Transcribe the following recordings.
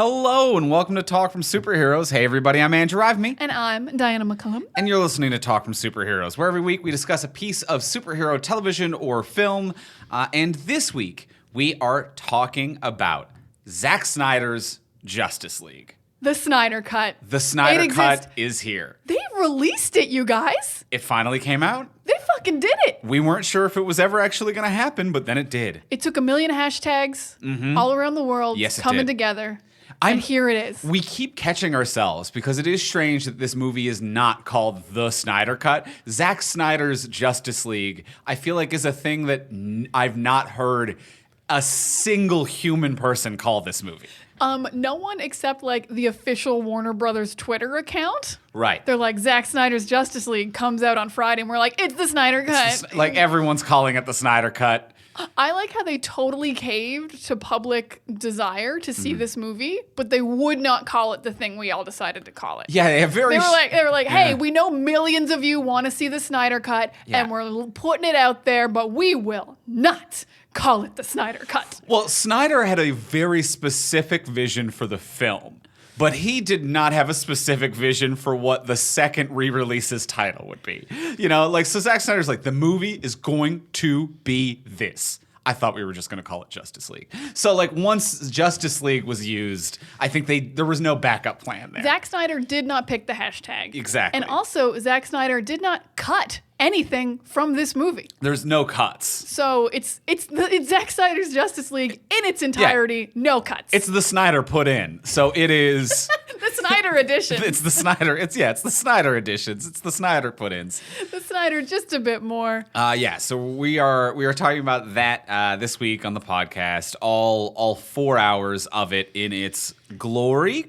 Hello and welcome to Talk from Superheroes. Hey everybody, I'm Andrew Ivemy. And I'm Diana McCullum. And you're listening to Talk from Superheroes, where every week we discuss a piece of superhero television or film. And this week we are talking about Zack Snyder's Justice League. The Snyder Cut. The Snyder Cut is here. They released it, you guys. It finally came out. They fucking did it. We weren't sure if it was ever actually going to happen, but then it did. It took 1 million hashtags all around the world coming together. And here it is. We keep catching ourselves because it is strange that this movie is not called The Snyder Cut. Zack Snyder's Justice League, I feel like, is a thing that I've not heard a single human person call this movie. No one except like the official Warner Brothers Twitter account. Right. They're like, Zack Snyder's Justice League comes out on Friday, and we're like, it's the Snyder Cut. Like everyone's calling it the Snyder Cut. I like how they totally caved to public desire to see this movie, but they would not call it the thing we all decided to call it. Yeah, they were like, hey, we know millions of you want to see the Snyder Cut, and we're putting it out there, but we will not call it the Snyder Cut. Well, Snyder had a very specific vision for the film, but he did not have a specific vision for what the second re-release's title would be. You know, like, so Zack Snyder's like, the movie is going to be this. I thought we were just going to call it Justice League. So, like, once Justice League was used, I think there was no backup plan there. Zack Snyder did not pick the hashtag. Exactly. And also, Zack Snyder did not cut anything from this movie. There's no cuts. So it's Zack Snyder's Justice League in its entirety, no cuts. It's the Snyder put in. So it is the Snyder edition. It's the Snyder. It's the Snyder editions. It's the Snyder put ins. The Snyder just a bit more. So we are talking about that this week on the podcast. All 4 hours of it in its glory? ?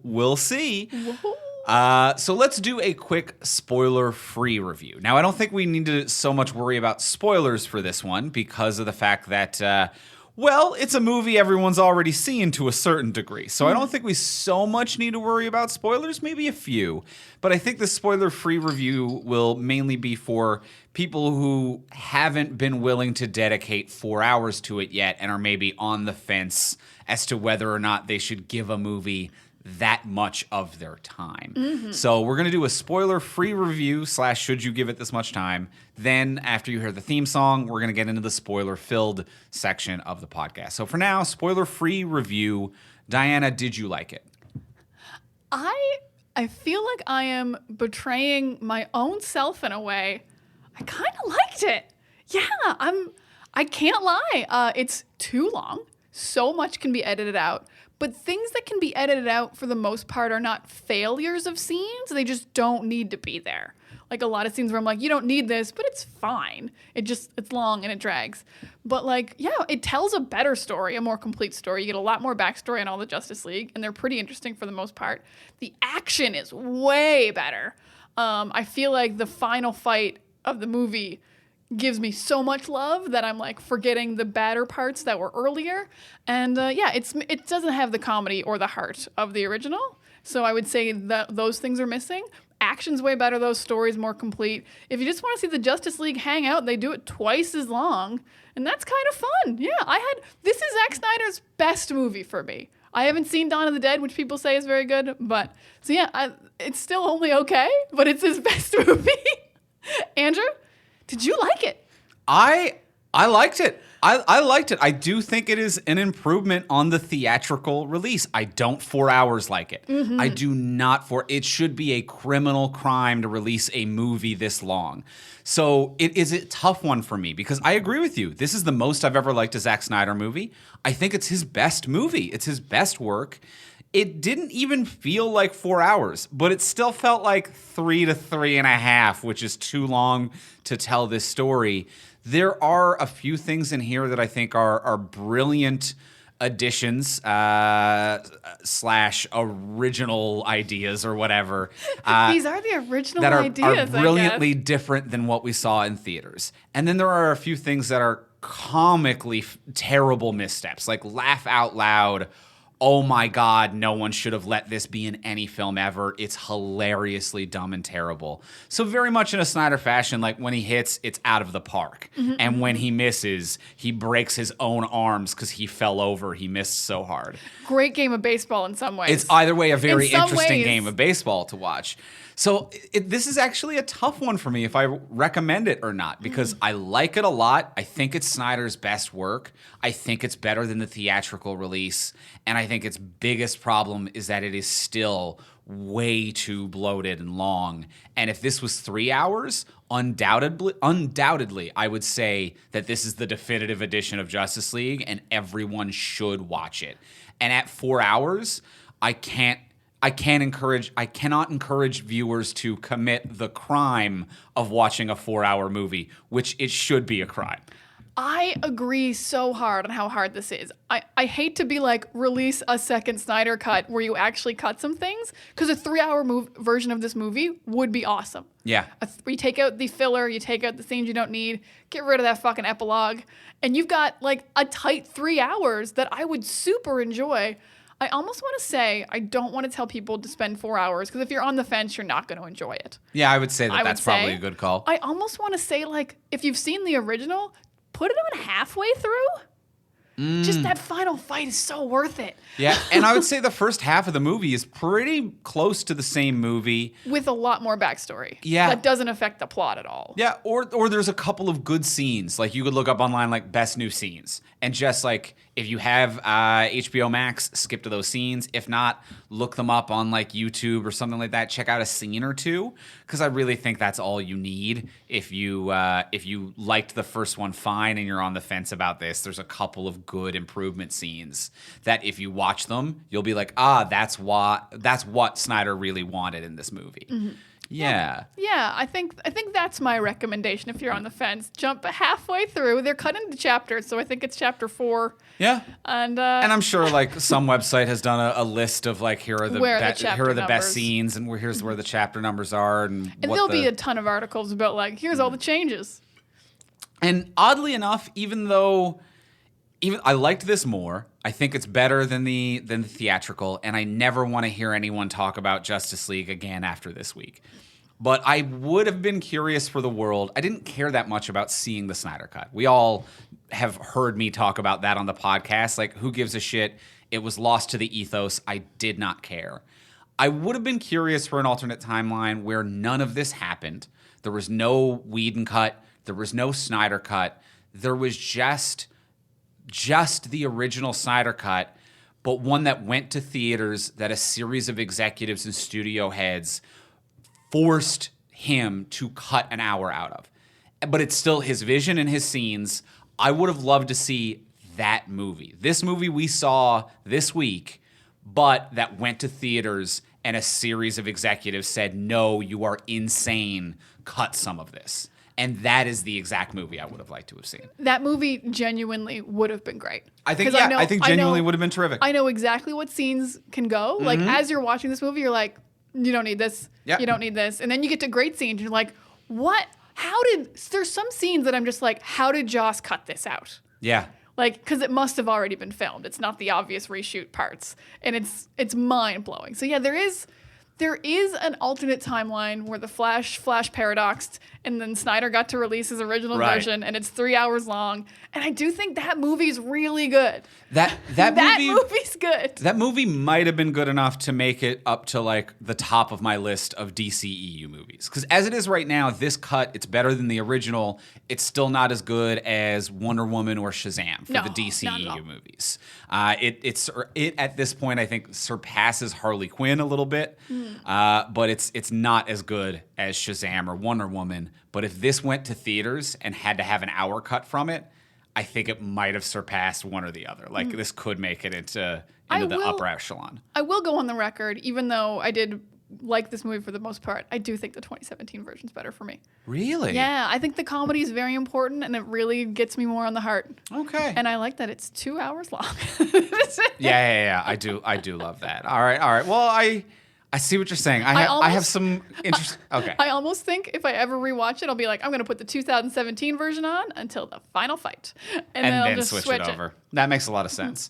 We'll see. So let's do a quick spoiler-free review. Now, I don't think we need to so much worry about spoilers for this one because of the fact that, it's a movie everyone's already seen to a certain degree. So I don't think we so much need to worry about spoilers, maybe a few. But I think the spoiler-free review will mainly be for people who haven't been willing to dedicate 4 hours to it yet and are maybe on the fence as to whether or not they should give a movie that much of their time. So we're going to do a spoiler-free review / should you give it this much time. Then after you hear the theme song, we're going to get into the spoiler-filled section of the podcast. So for now, spoiler-free review. Diana, did you like it? I feel like I am betraying my own self in a way. I kind of liked it. Yeah, I can't lie. It's too long. So much can be edited out. But things that can be edited out for the most part are not failures of scenes. They just don't need to be there. Like a lot of scenes where I'm like, you don't need this, but it's fine. It's long and it drags. But it tells a better story, a more complete story. You get a lot more backstory on all the Justice League, and they're pretty interesting for the most part. The action is way better. I feel like the final fight of the movie gives me so much love that I'm like forgetting the badder parts that were earlier. And it doesn't have the comedy or the heart of the original. So I would say that those things are missing. Action's way better, those stories more complete. If you just want to see the Justice League hang out, they do it twice as long. And that's kind of fun. Yeah, this is Zack Snyder's best movie for me. I haven't seen Dawn of the Dead, which people say is very good. But so it's still only okay, but it's his best movie. Andrew? Did you like it? I liked it. I liked it. I do think it is an improvement on the theatrical release. I don't 4 hours like it. I do not it should be a criminal crime to release a movie this long. So it is a tough one for me because I agree with you. This is the most I've ever liked a Zack Snyder movie. I think it's his best movie. It's his best work. It didn't even feel like 4 hours, but it still felt like 3 to 3.5, which is too long to tell this story. There are a few things in here that I think are brilliant additions / original ideas or whatever. These are the original ideas, are brilliantly different than what we saw in theaters. And then there are a few things that are comically terrible missteps, like laugh out loud oh my God, no one should have let this be in any film ever. It's hilariously dumb and terrible. So very much in a Snyder fashion, like when he hits, it's out of the park. And when he misses, he breaks his own arms because he fell over. He missed so hard. Great game of baseball in some ways. It's either way a very some interesting ways. game of baseball to watch. So this is actually a tough one for me if I recommend it or not, because I like it a lot. I think it's Snyder's best work. I think it's better than the theatrical release. And I think its biggest problem is that it is still way too bloated and long. And if this was 3 hours, undoubtedly, I would say that this is the definitive edition of Justice League and everyone should watch it. And at 4 hours, I cannot encourage viewers to commit the crime of watching a 4-hour movie, which it should be a crime. I agree so hard on how hard this is. I hate to be like, release a second Snyder cut where you actually cut some things, because a 3-hour version of this movie would be awesome. Yeah. You take out the filler, you take out the scenes you don't need, get rid of that fucking epilogue, and you've got like a tight 3 hours that I would super enjoy. I almost want to say I don't want to tell people to spend 4 hours, because if you're on the fence, you're not going to enjoy it. Yeah, I would say that's probably a good call. I almost want to say, like, if you've seen the original, put it on halfway through. Just that final fight is so worth it. Yeah, and I would say the first half of the movie is pretty close to the same movie. With a lot more backstory. Yeah. That doesn't affect the plot at all. Yeah, or there's a couple of good scenes. Like, you could look up online, like, best new scenes. And just, like, if you have HBO Max, skip to those scenes. If not, look them up on, like, YouTube or something like that. Check out a scene or two, because I really think that's all you need. If you liked the first one fine and you're on the fence about this, there's a couple of good improvement scenes that if you watch them, you'll be like, that's what Snyder really wanted in this movie. Mm-hmm. Yeah. Yeah, I think that's my recommendation if you're on the fence. Jump halfway through. They're cut into chapters, so I think it's chapter 4. Yeah. And I'm sure like some website has done a list of like here are the best scenes and here's where the chapter numbers are and there'll be a ton of articles about like here's all the changes. And oddly enough, even I liked this more. I think it's better than the theatrical, and I never want to hear anyone talk about Justice League again after this week. But I would have been curious for the world. I didn't care that much about seeing the Snyder Cut. We all have heard me talk about that on the podcast. Like, who gives a shit? It was lost to the ethos. I did not care. I would have been curious for an alternate timeline where none of this happened. There was no Whedon cut. There was no Snyder cut. There was just the original Snyder cut, but one that went to theaters that a series of executives and studio heads forced him to cut an hour out of. But it's still his vision and his scenes. I would have loved to see that movie. This movie we saw this week, but that went to theaters and a series of executives said, no, you are insane. Cut some of this. And that is the exact movie I would have liked to have seen. That movie genuinely would have been great. I think genuinely would have been terrific. I know exactly what scenes can go. Mm-hmm. Like, as you're watching this movie, you're like, you don't need this. Yep. You don't need this. And then you get to great scenes, and you're like, what? There's some scenes that I'm just like, how did Joss cut this out? Yeah. Like, because it must have already been filmed. It's not the obvious reshoot parts. And it's mind-blowing. So, yeah, there is an alternate timeline where the Flash paradoxed, and then Snyder got to release his original version, and it's 3 hours long. And I do think that movie's really good. That movie's good. That movie might have been good enough to make it up to like the top of my list of DCEU movies. Because as it is right now, this cut, it's better than the original. It's still not as good as Wonder Woman or Shazam for the DCEU movies. It at this point, I think, surpasses Harley Quinn a little bit. But it's not as good as Shazam or Wonder Woman. But if this went to theaters and had to have an hour cut from it, I think it might have surpassed one or the other. Like, this could make it into the upper echelon. I will go on the record, even though I did like this movie for the most part, I do think the 2017 version's better for me. Really? Yeah, I think the comedy is very important, and it really gets me more on the heart. Okay. And I like that it's 2 hours long. Yeah. I do love that. All right. Well, I see what you're saying. I have some interest. Okay. I almost think if I ever rewatch it, I'll be like, I'm going to put the 2017 version on until the final fight. And then I'll just switch it over. That makes a lot of sense.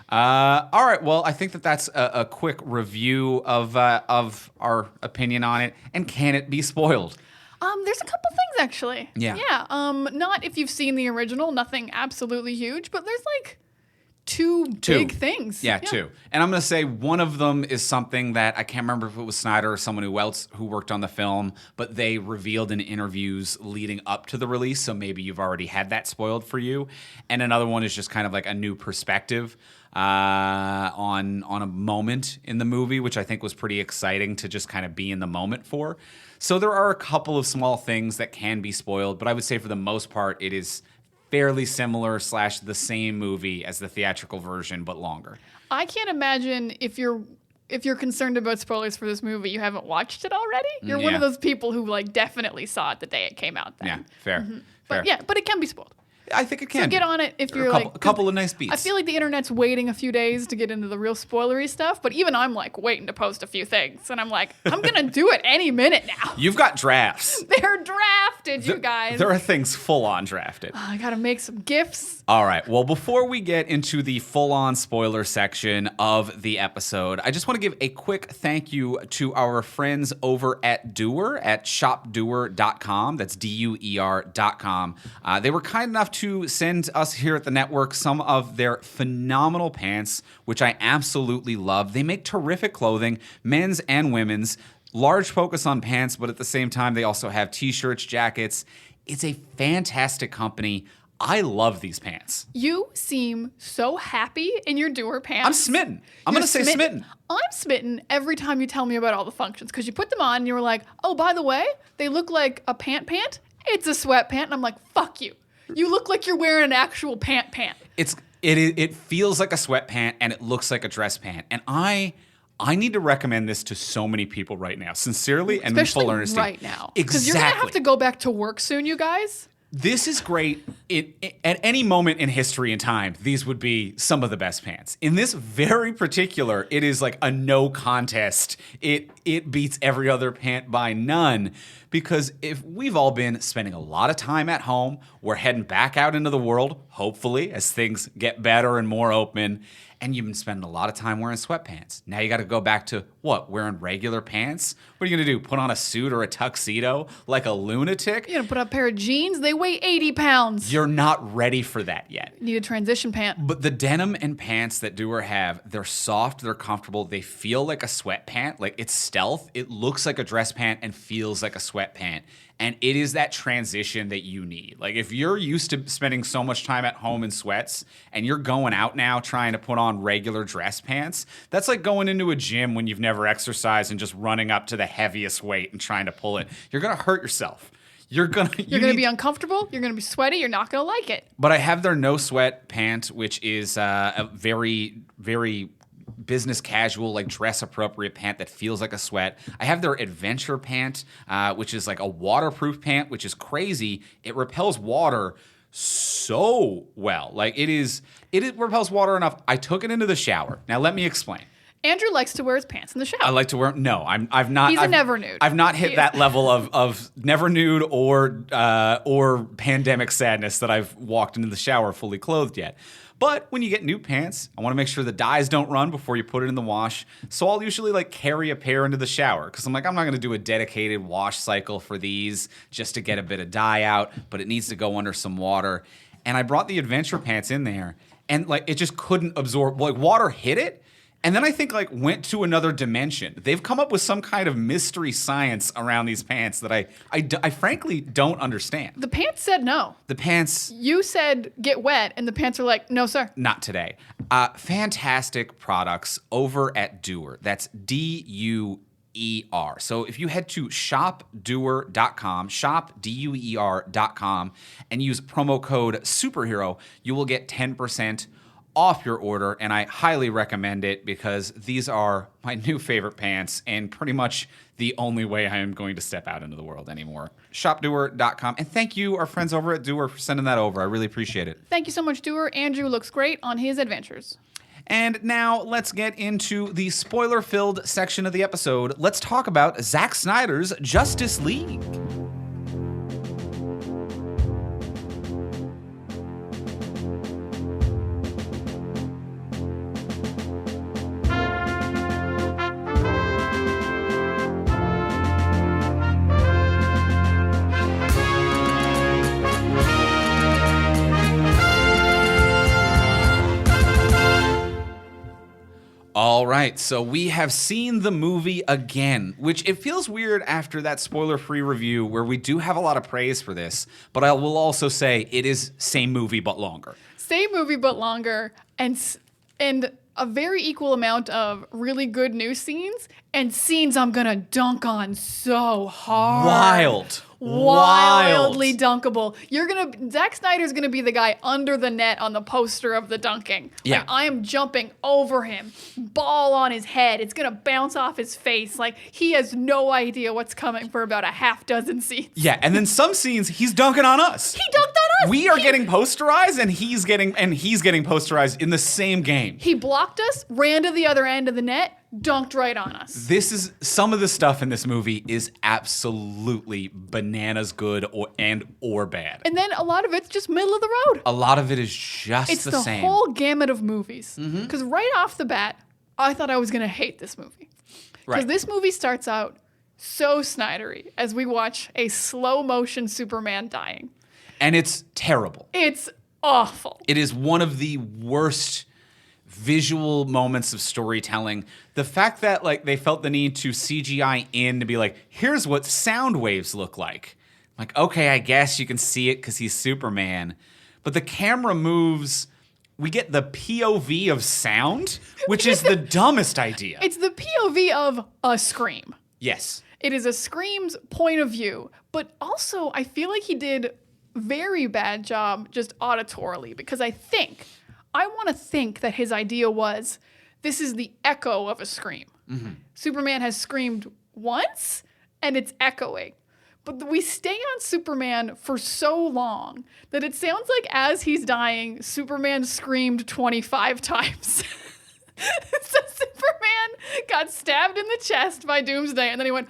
All right. Well, I think that's a quick review of our opinion on it. And can it be spoiled? There's a couple things, actually. Yeah. Yeah. Not if you've seen the original, nothing absolutely huge, but there's like two big things. Yeah, two. And I'm going to say one of them is something that I can't remember if it was Snyder or someone else who worked on the film, but they revealed in interviews leading up to the release, so maybe you've already had that spoiled for you. And another one is just kind of like a new perspective on a moment in the movie, which I think was pretty exciting to just kind of be in the moment for. So there are a couple of small things that can be spoiled, but I would say for the most part it is fairly similar / the same movie as the theatrical version, but longer. I can't imagine if you're concerned about spoilers for this movie, you haven't watched it already. You're one of those people who like definitely saw it the day it came out. Then. Yeah, fair. Mm-hmm. Fair. But it can be spoiled. I think it can. So get on it if you're a couple of nice beats. I feel like the internet's waiting a few days to get into the real spoilery stuff, but even I'm like waiting to post a few things, and I'm like, I'm gonna do it any minute now. You've got drafts. They're drafted, you guys. There are things full on drafted. I gotta make some GIFs. All right. Well, before we get into the full on spoiler section of the episode, I just want to give a quick thank you to our friends over at Doer at shopdoer.com. That's DUER.com. They were kind enough to send us here at the network some of their phenomenal pants, which I absolutely love. They make terrific clothing, men's and women's. Large focus on pants, but at the same time, they also have t-shirts, jackets. It's a fantastic company. I love these pants. You seem so happy in your Doer pants. I'm smitten. I'm going to say smitten. I'm smitten every time you tell me about all the functions, because you put them on and you were like, oh, by the way, they look like a pant. It's a sweat pant. And I'm like, fuck you. You look like you're wearing an actual pant. It feels like a sweat pant and it looks like a dress pant. And I need to recommend this to so many people right now, sincerely and in full earnestness. Right now. Exactly. Because you're going to have to go back to work soon, you guys. This is great. At any moment in history and time, these would be some of the best pants. In this very particular, it is like a no contest. It beats every other pant by none. Because if we've all been spending a lot of time at home, we're heading back out into the world, hopefully, as things get better and more open, and you've been spending a lot of time wearing sweatpants. Now you got to go back to, what, wearing regular pants? What are you going to do, put on a suit or a tuxedo like a lunatic? You're going to put on a pair of jeans? They weigh 80 pounds. You're not ready for that yet. You need a transition pant. But the denim and pants that Doer have, they're soft, they're comfortable, they feel like a sweat pant, like it's stealth. It looks like a dress pant and feels like a sweat pant. And it is that transition that you need. Like if you're used to spending so much time at home in sweats and you're going out now trying to put on regular dress pants, that's like going into a gym when you've never exercised and just running up to the heaviest weight and trying to pull it. You're going to hurt yourself. You're going to be uncomfortable. You're going to be sweaty. You're not going to like it. But I have their no sweat pant, which is a very, very business casual, like dress appropriate pant that feels like a sweat. I have their adventure pant, which is like a waterproof pant, which is crazy. It repels water so well. Like it repels water enough. I took it into the shower. Now let me explain. Andrew likes to wear his pants in the shower. I like to wear. No, I've not. He's a never nude. I've not hit that level of never nude or pandemic sadness that I've walked into the shower fully clothed yet. But when you get new pants, I want to make sure the dyes don't run before you put it in the wash. So I'll usually like carry a pair into the shower because I'm like, I'm not going to do a dedicated wash cycle for these just to get a bit of dye out, but it needs to go under some water. And I brought the adventure pants in there and like it just couldn't absorb, like water hit it. And then I think like went to another dimension. They've come up with some kind of mystery science around these pants that I frankly don't understand. The pants said no. The pants... You said get wet, and the pants are like, no, sir. Not today. Fantastic products over at Doer. That's DUER. So if you head to shopdoer.com, shopdoer.com, and use promo code SUPERHERO, you will get 10% off your order, and I highly recommend it because these are my new favorite pants and pretty much the only way I am going to step out into the world anymore. Shopdoer.com, and thank you, our friends over at Doer, for sending that over. I really appreciate it. Thank you so much, Doer. Andrew looks great on his adventures. And now let's get into the spoiler-filled section of the episode. Let's talk about Zack Snyder's Justice League. All right, so we have seen the movie again, which it feels weird after that spoiler-free review where we do have a lot of praise for this, but I will also say it is same movie but longer. Same movie but longer, and a very equal amount of really good new scenes and scenes I'm gonna dunk on so hard. Wildly dunkable. Zack Snyder's gonna be the guy under the net on the poster of the dunking. Yeah. Like, I am jumping over him, ball on his head. It's gonna bounce off his face. Like, he has no idea what's coming for about a half dozen scenes. Yeah, and then some scenes he's dunking on us. He dunked on us. We are getting posterized, and he's getting posterized in the same game. He blocked us, ran to the other end of the net, dunked right on us. This is some of the stuff in this movie is absolutely bananas good or bad. And then a lot of it's just middle of the road. A lot of it is just It's the the same. whole gamut of movies. Because right off the bat, I thought I was going to hate this movie. Because Right. this movie starts out so Snydery as we watch a slow motion Superman dying. And it's terrible. It's awful. It is one of the worst visual moments of storytelling. The fact that like they felt the need to CGI in to be like, here's what sound waves look like. Like, okay, I guess you can see it because he's Superman. But the camera moves, we get the POV of sound, which is the dumbest idea. It's the POV of a scream. Yes. It is a scream's point of view. But also, I feel like he did very bad job just auditorily because I want to think that his idea was this is the echo of a scream. Superman has screamed once and it's echoing. But we stay on Superman for so long that it sounds like as he's dying, Superman screamed 25 times. So Superman got stabbed in the chest by Doomsday and then he went,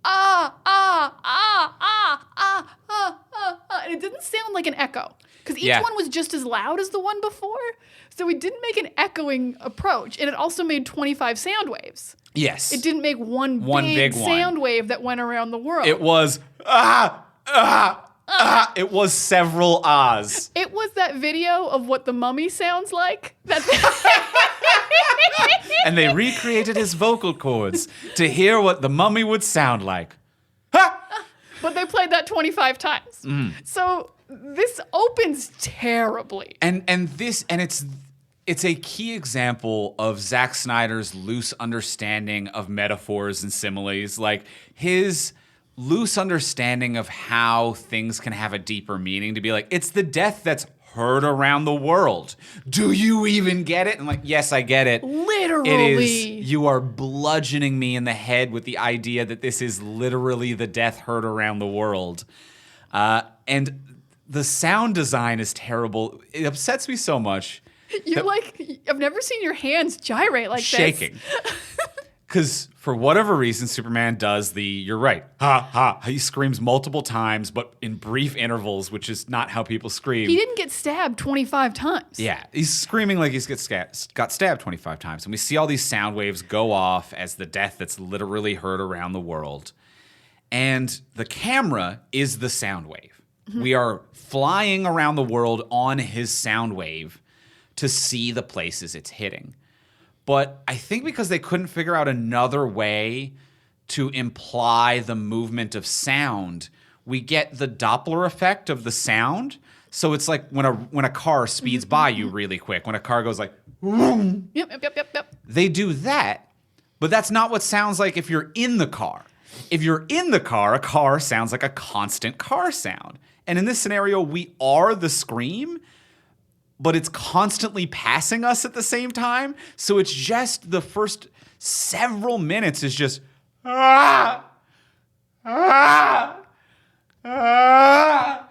ah, ah, ah, ah, ah, ah, ah, ah. And it didn't sound like an echo. Because each one was just as loud as the one before. So it didn't make an echoing approach. And it also made 25 sound waves. Yes. It didn't make one big big one. sound wave that went around the world. It was, It was several ahs. It was that video of what the mummy sounds like. And they recreated his vocal cords to hear what the mummy would sound like. But they played that 25 times. So this opens terribly. And it's a key example of Zack Snyder's loose understanding of metaphors and similes. Like his loose understanding of how things can have a deeper meaning to be like, it's the death that's heard around the world. Do you even get it? And like, yes, I get it. Literally. It is, you are bludgeoning me in the head with the idea that this is literally the death heard around the world. And the sound design is terrible. It upsets me so much. You're like, I've never seen your hands gyrate like shaking. this. Because for whatever reason, Superman does you're right, ha, ha. He screams multiple times, but in brief intervals, which is not how people scream. He didn't get stabbed 25 times. Yeah, he's screaming like he's got stabbed 25 times. And we see all these sound waves go off as the death that's literally heard around the world. And the camera is the sound wave. We are flying around the world on his sound wave to see the places it's hitting. But I think because they couldn't figure out another way to imply the movement of sound, we get the Doppler effect of the sound. So it's like when a car speeds by you really quick, when a car goes like, vroom. Yep. They do that, but that's not what sounds like if you're in the car. If you're in the car, a car sounds like a constant car sound. And in this scenario, we are the scream, but it's constantly passing us at the same time. So it's just the first several minutes is just, ah, ah, ah.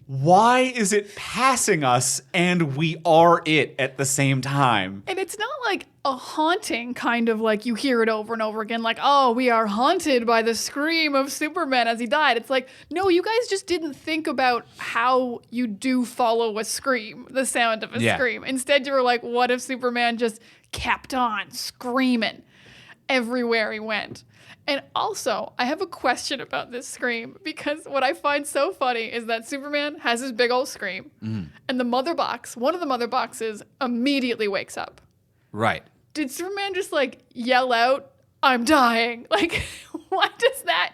Why is it passing us and we are it at the same time? And it's not like a haunting kind of like you hear it over and over again, like, oh, we are haunted by the scream of Superman as he died. It's like, no, you guys just didn't think about how you do follow a scream, the sound of a scream. Instead, you were like, what if Superman just kept on screaming everywhere he went? And also, I have a question about this scream, because what I find so funny is that Superman has his big old scream, and the mother box, one of the mother boxes, immediately wakes up. Right. Did Superman just like yell out, "I'm dying"? Like, why does that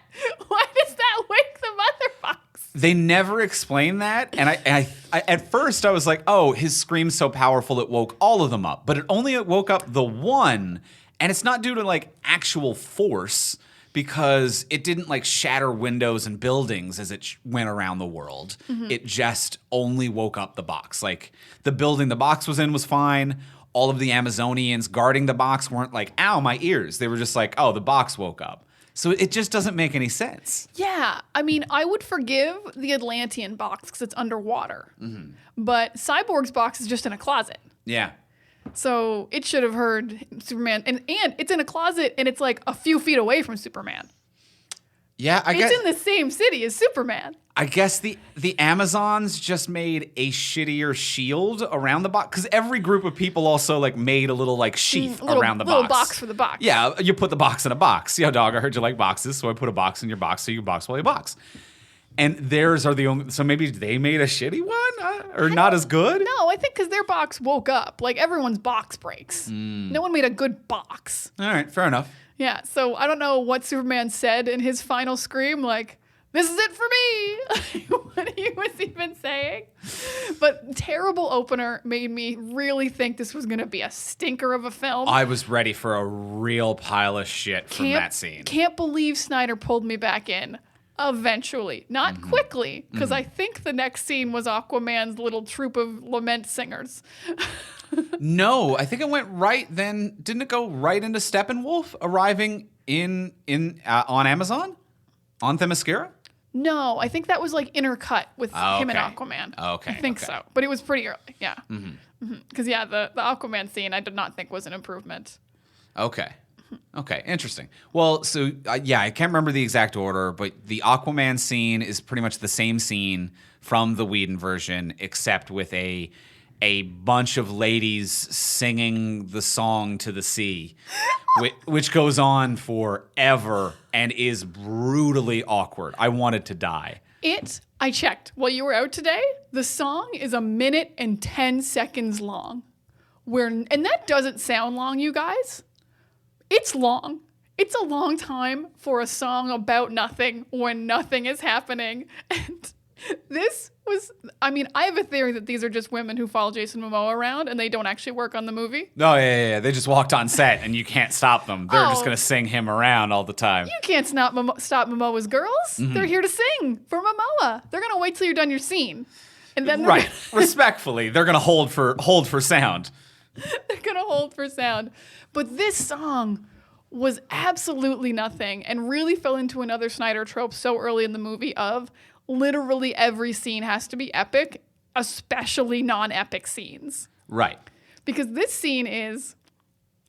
wake the mother box? They never explain that, and I at first I was like, oh, his scream's so powerful it woke all of them up, but it only woke up the one, and it's not due to like actual force, because it didn't like shatter windows and buildings as it went around the world. It just only woke up the box. Like the building the box was in was fine. All of the Amazonians guarding the box weren't like, ow, my ears. They were just like, oh, the box woke up. So it just doesn't make any sense. Yeah. I mean, I would forgive the Atlantean box because it's underwater. But Cyborg's box is just in a closet. Yeah. So it should have heard Superman. And it's in a closet, and it's like a few feet away from Superman. Yeah, It's in the same city as Superman. I guess the Amazons just made a shittier shield around the box, because every group of people also like made a little like sheath around the box. Little box for the box. Yeah, you put the box in a box. Yo, dog, I heard you like boxes, so I put a box in your box so you box while you box. And theirs are the only, so maybe they made a shitty one or not as good? No, I think because their box woke up. Like everyone's box breaks. No one made a good box. All right, fair enough. Yeah, so I don't know what Superman said in his final scream, like, this is it for me, what he was even saying. But terrible opener made me really think this was going to be a stinker of a film. I was ready for a real pile of shit from that scene. Can't believe Snyder pulled me back in. Eventually. Not quickly, because I think the next scene was Aquaman's little troupe of lament singers. No, I think it went right then. Didn't it go right into Steppenwolf arriving in on Amazon? On Themyscira? No, I think that was like intercut with him and Aquaman. Okay. I think so. But it was pretty early. Yeah. Because, the Aquaman scene I did not think was an improvement. Okay. Okay, interesting. Well, so, I can't remember the exact order, but the Aquaman scene is pretty much the same scene from the Whedon version, except with a bunch of ladies singing the song to the sea, which goes on forever and is brutally awkward. I wanted to die. I checked while you were out today, the song is 1 minute and 10 seconds long. And that doesn't sound long, you guys. It's long. It's a long time for a song about nothing when nothing is happening. And this was, I have a theory that these are just women who follow Jason Momoa around and they don't actually work on the movie. No, yeah. They just walked on set and you can't stop them. They're just going to sing him around all the time. You can't stop Momoa's girls. They're here to sing for Momoa. They're going to wait till you're done your scene. And then Respectfully, they're going to hold for sound. They're going to hold for sound. But this song was absolutely nothing and really fell into another Snyder trope so early in the movie of literally every scene has to be epic, especially non-epic scenes. Right. Because this scene is,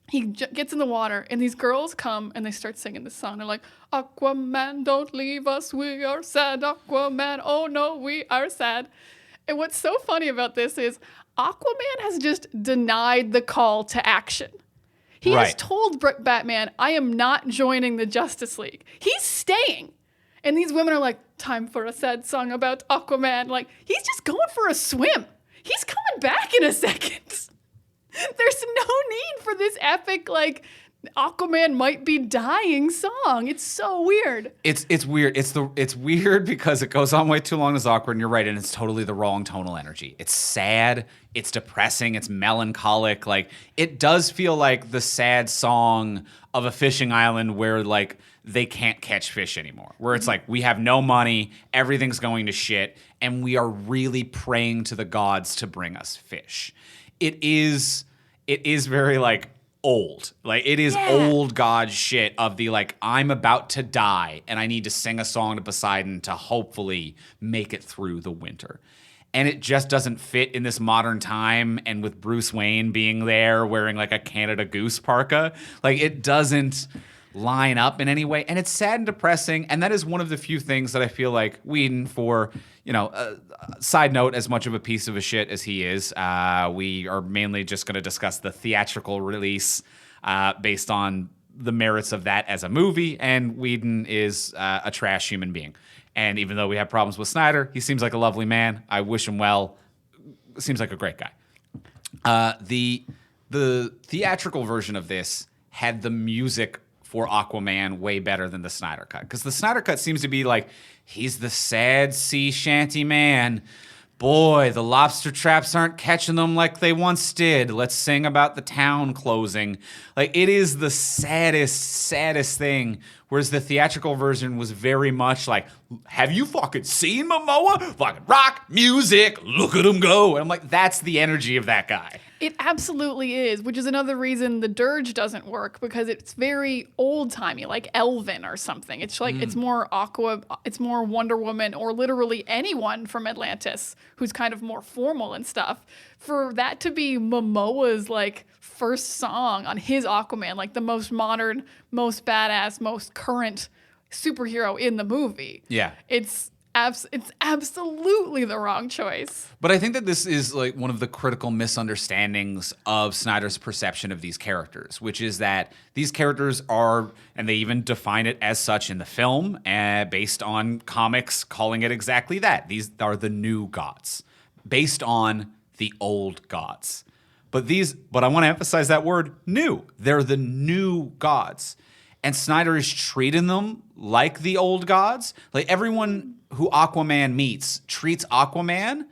he gets in the water and these girls come and they start singing this song. They're like, Aquaman, don't leave us, we are sad. Aquaman, oh no, we are sad. And what's so funny about this is Aquaman has just denied the call to action. He has told Batman, I am not joining the Justice League. He's staying. And these women are like, time for a sad song about Aquaman. Like, he's just going for a swim. He's coming back in a second. There's no need for this epic, like, Aquaman might be dying song. It's so weird. It's weird. It's weird because it goes on way too long. It's awkward, and you're right, and it's totally the wrong tonal energy. It's sad. It's depressing. It's melancholic. Like, it does feel like the sad song of a fishing island where, like, they can't catch fish anymore. Where it's like, we have no money, everything's going to shit, and we are really praying to the gods to bring us fish. It is very, like, old. Like, it is old god shit of the, like, I'm about to die and I need to sing a song to Poseidon to hopefully make it through the winter. And it just doesn't fit in this modern time. And with Bruce Wayne being there wearing like a Canada Goose parka, like, it doesn't line up in any way. And it's sad and depressing. And that is one of the few things that I feel like Whedon, for, side note, as much of a piece of a shit as he is, we are mainly just going to discuss the theatrical release based on the merits of that as a movie. And Whedon is a trash human being. And even though we have problems with Snyder, he seems like a lovely man. I wish him well. Seems like a great guy. The theatrical version of this had the music for Aquaman way better than the Snyder Cut. Because the Snyder Cut seems to be like, he's the sad sea shanty man. Boy, the lobster traps aren't catching them like they once did. Let's sing about the town closing. Like, it is the saddest thing. Whereas the theatrical version was very much like, have you fucking seen Momoa? Fucking rock, music, look at him go. And I'm like, that's the energy of that guy. It absolutely is, which is another reason the dirge doesn't work, because it's very old-timey, like Elvin or something. It's like it's more it's more Wonder Woman, or literally anyone from Atlantis who's kind of more formal and stuff. For that to be Momoa's like first song on his Aquaman, like the most modern, most badass, most current superhero in the movie. Yeah. It's absolutely the wrong choice. But I think that this is like one of the critical misunderstandings of Snyder's perception of these characters, which is that these characters are, and they even define it as such in the film, based on comics calling it exactly that. These are the new gods, based on the old gods. But I want to emphasize that word, new. They're the new gods. And Snyder is treating them like the old gods. Like, everyone who Aquaman meets treats Aquaman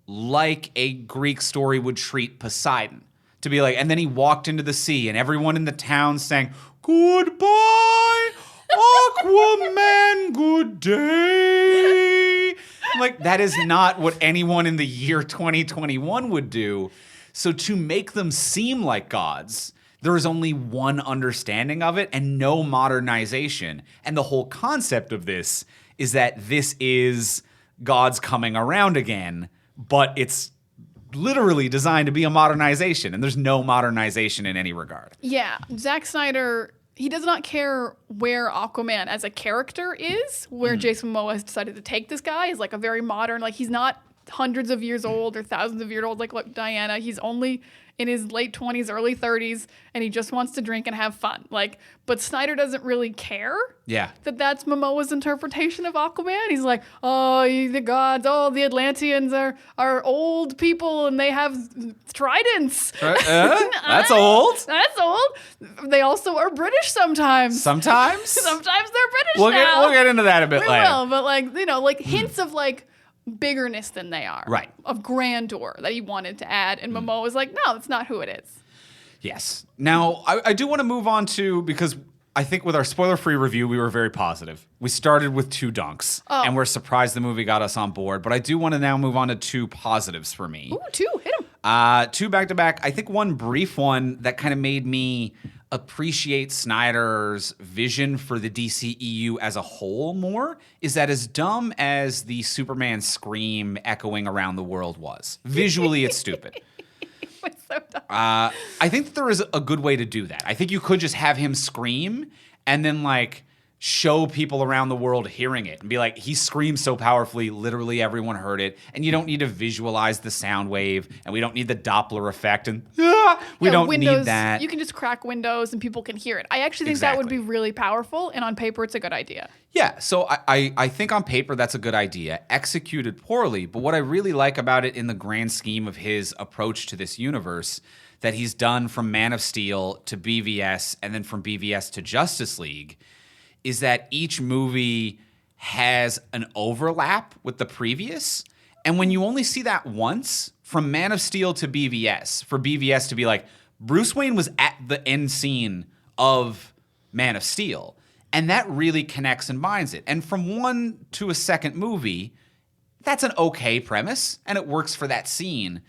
like a Greek story would treat Poseidon. To be like, and then he walked into the sea and everyone in the town sang, "Goodbye, Aquaman, good day." Like, that is not what anyone in the year 2021 would do. So to make them seem like gods, there is only one understanding of it and no modernization. And the whole concept of this is that this is gods coming around again, but it's literally designed to be a modernization, and there's no modernization in any regard. Yeah, Zack Snyder, he does not care where Aquaman as a character is, where Jason Momoa has decided to take this guy. He's like a very modern, like, he's not hundreds of years old or thousands of years old like Diana. He's only in his late 20s, early 30s, and he just wants to drink and have fun. Like, but Snyder doesn't really care. Yeah. That's Momoa's interpretation of Aquaman. He's like, oh, the gods, oh, the Atlanteans are old people and they have tridents. That's old. That's old. They also are British sometimes. Sometimes? Sometimes they're British We'll now. get into that a bit later. We will, but like hints of like biggerness than they are. Right. Of grandeur that he wanted to add. And Momoa was like, no, that's not who it is. Yes. Now, I do want to move on to, because I think with our spoiler-free review, we were very positive. We started with 2 dunks, and we're surprised the movie got us on board. But I do want to now move on to 2 positives for me. Ooh, 2. Hit them. 2 back-to-back. I think one brief one that kind of made me appreciate Snyder's vision for the DCEU as a whole more is that, as dumb as the Superman scream echoing around the world was, visually it's stupid. It's so dumb. I think that there is a good way to do that. I think you could just have him scream and then like show people around the world hearing it and be like, he screams so powerfully, literally everyone heard it. And you don't need to visualize the sound wave, and we don't need the Doppler effect, and we don't need that. You can just crack windows and people can hear it. I actually think that would be really powerful, and on paper it's a good idea. Yeah, so I think on paper that's a good idea, executed poorly, but what I really like about it in the grand scheme of his approach to this universe that he's done from Man of Steel to BVS and then from BVS to Justice League is that each movie has an overlap with the previous. And when you only see that once, from Man of Steel to BVS, for BVS to be like, Bruce Wayne was at the end scene of Man of Steel. And that really connects and binds it. And from one to a second movie, that's an okay premise, and it works for that scene.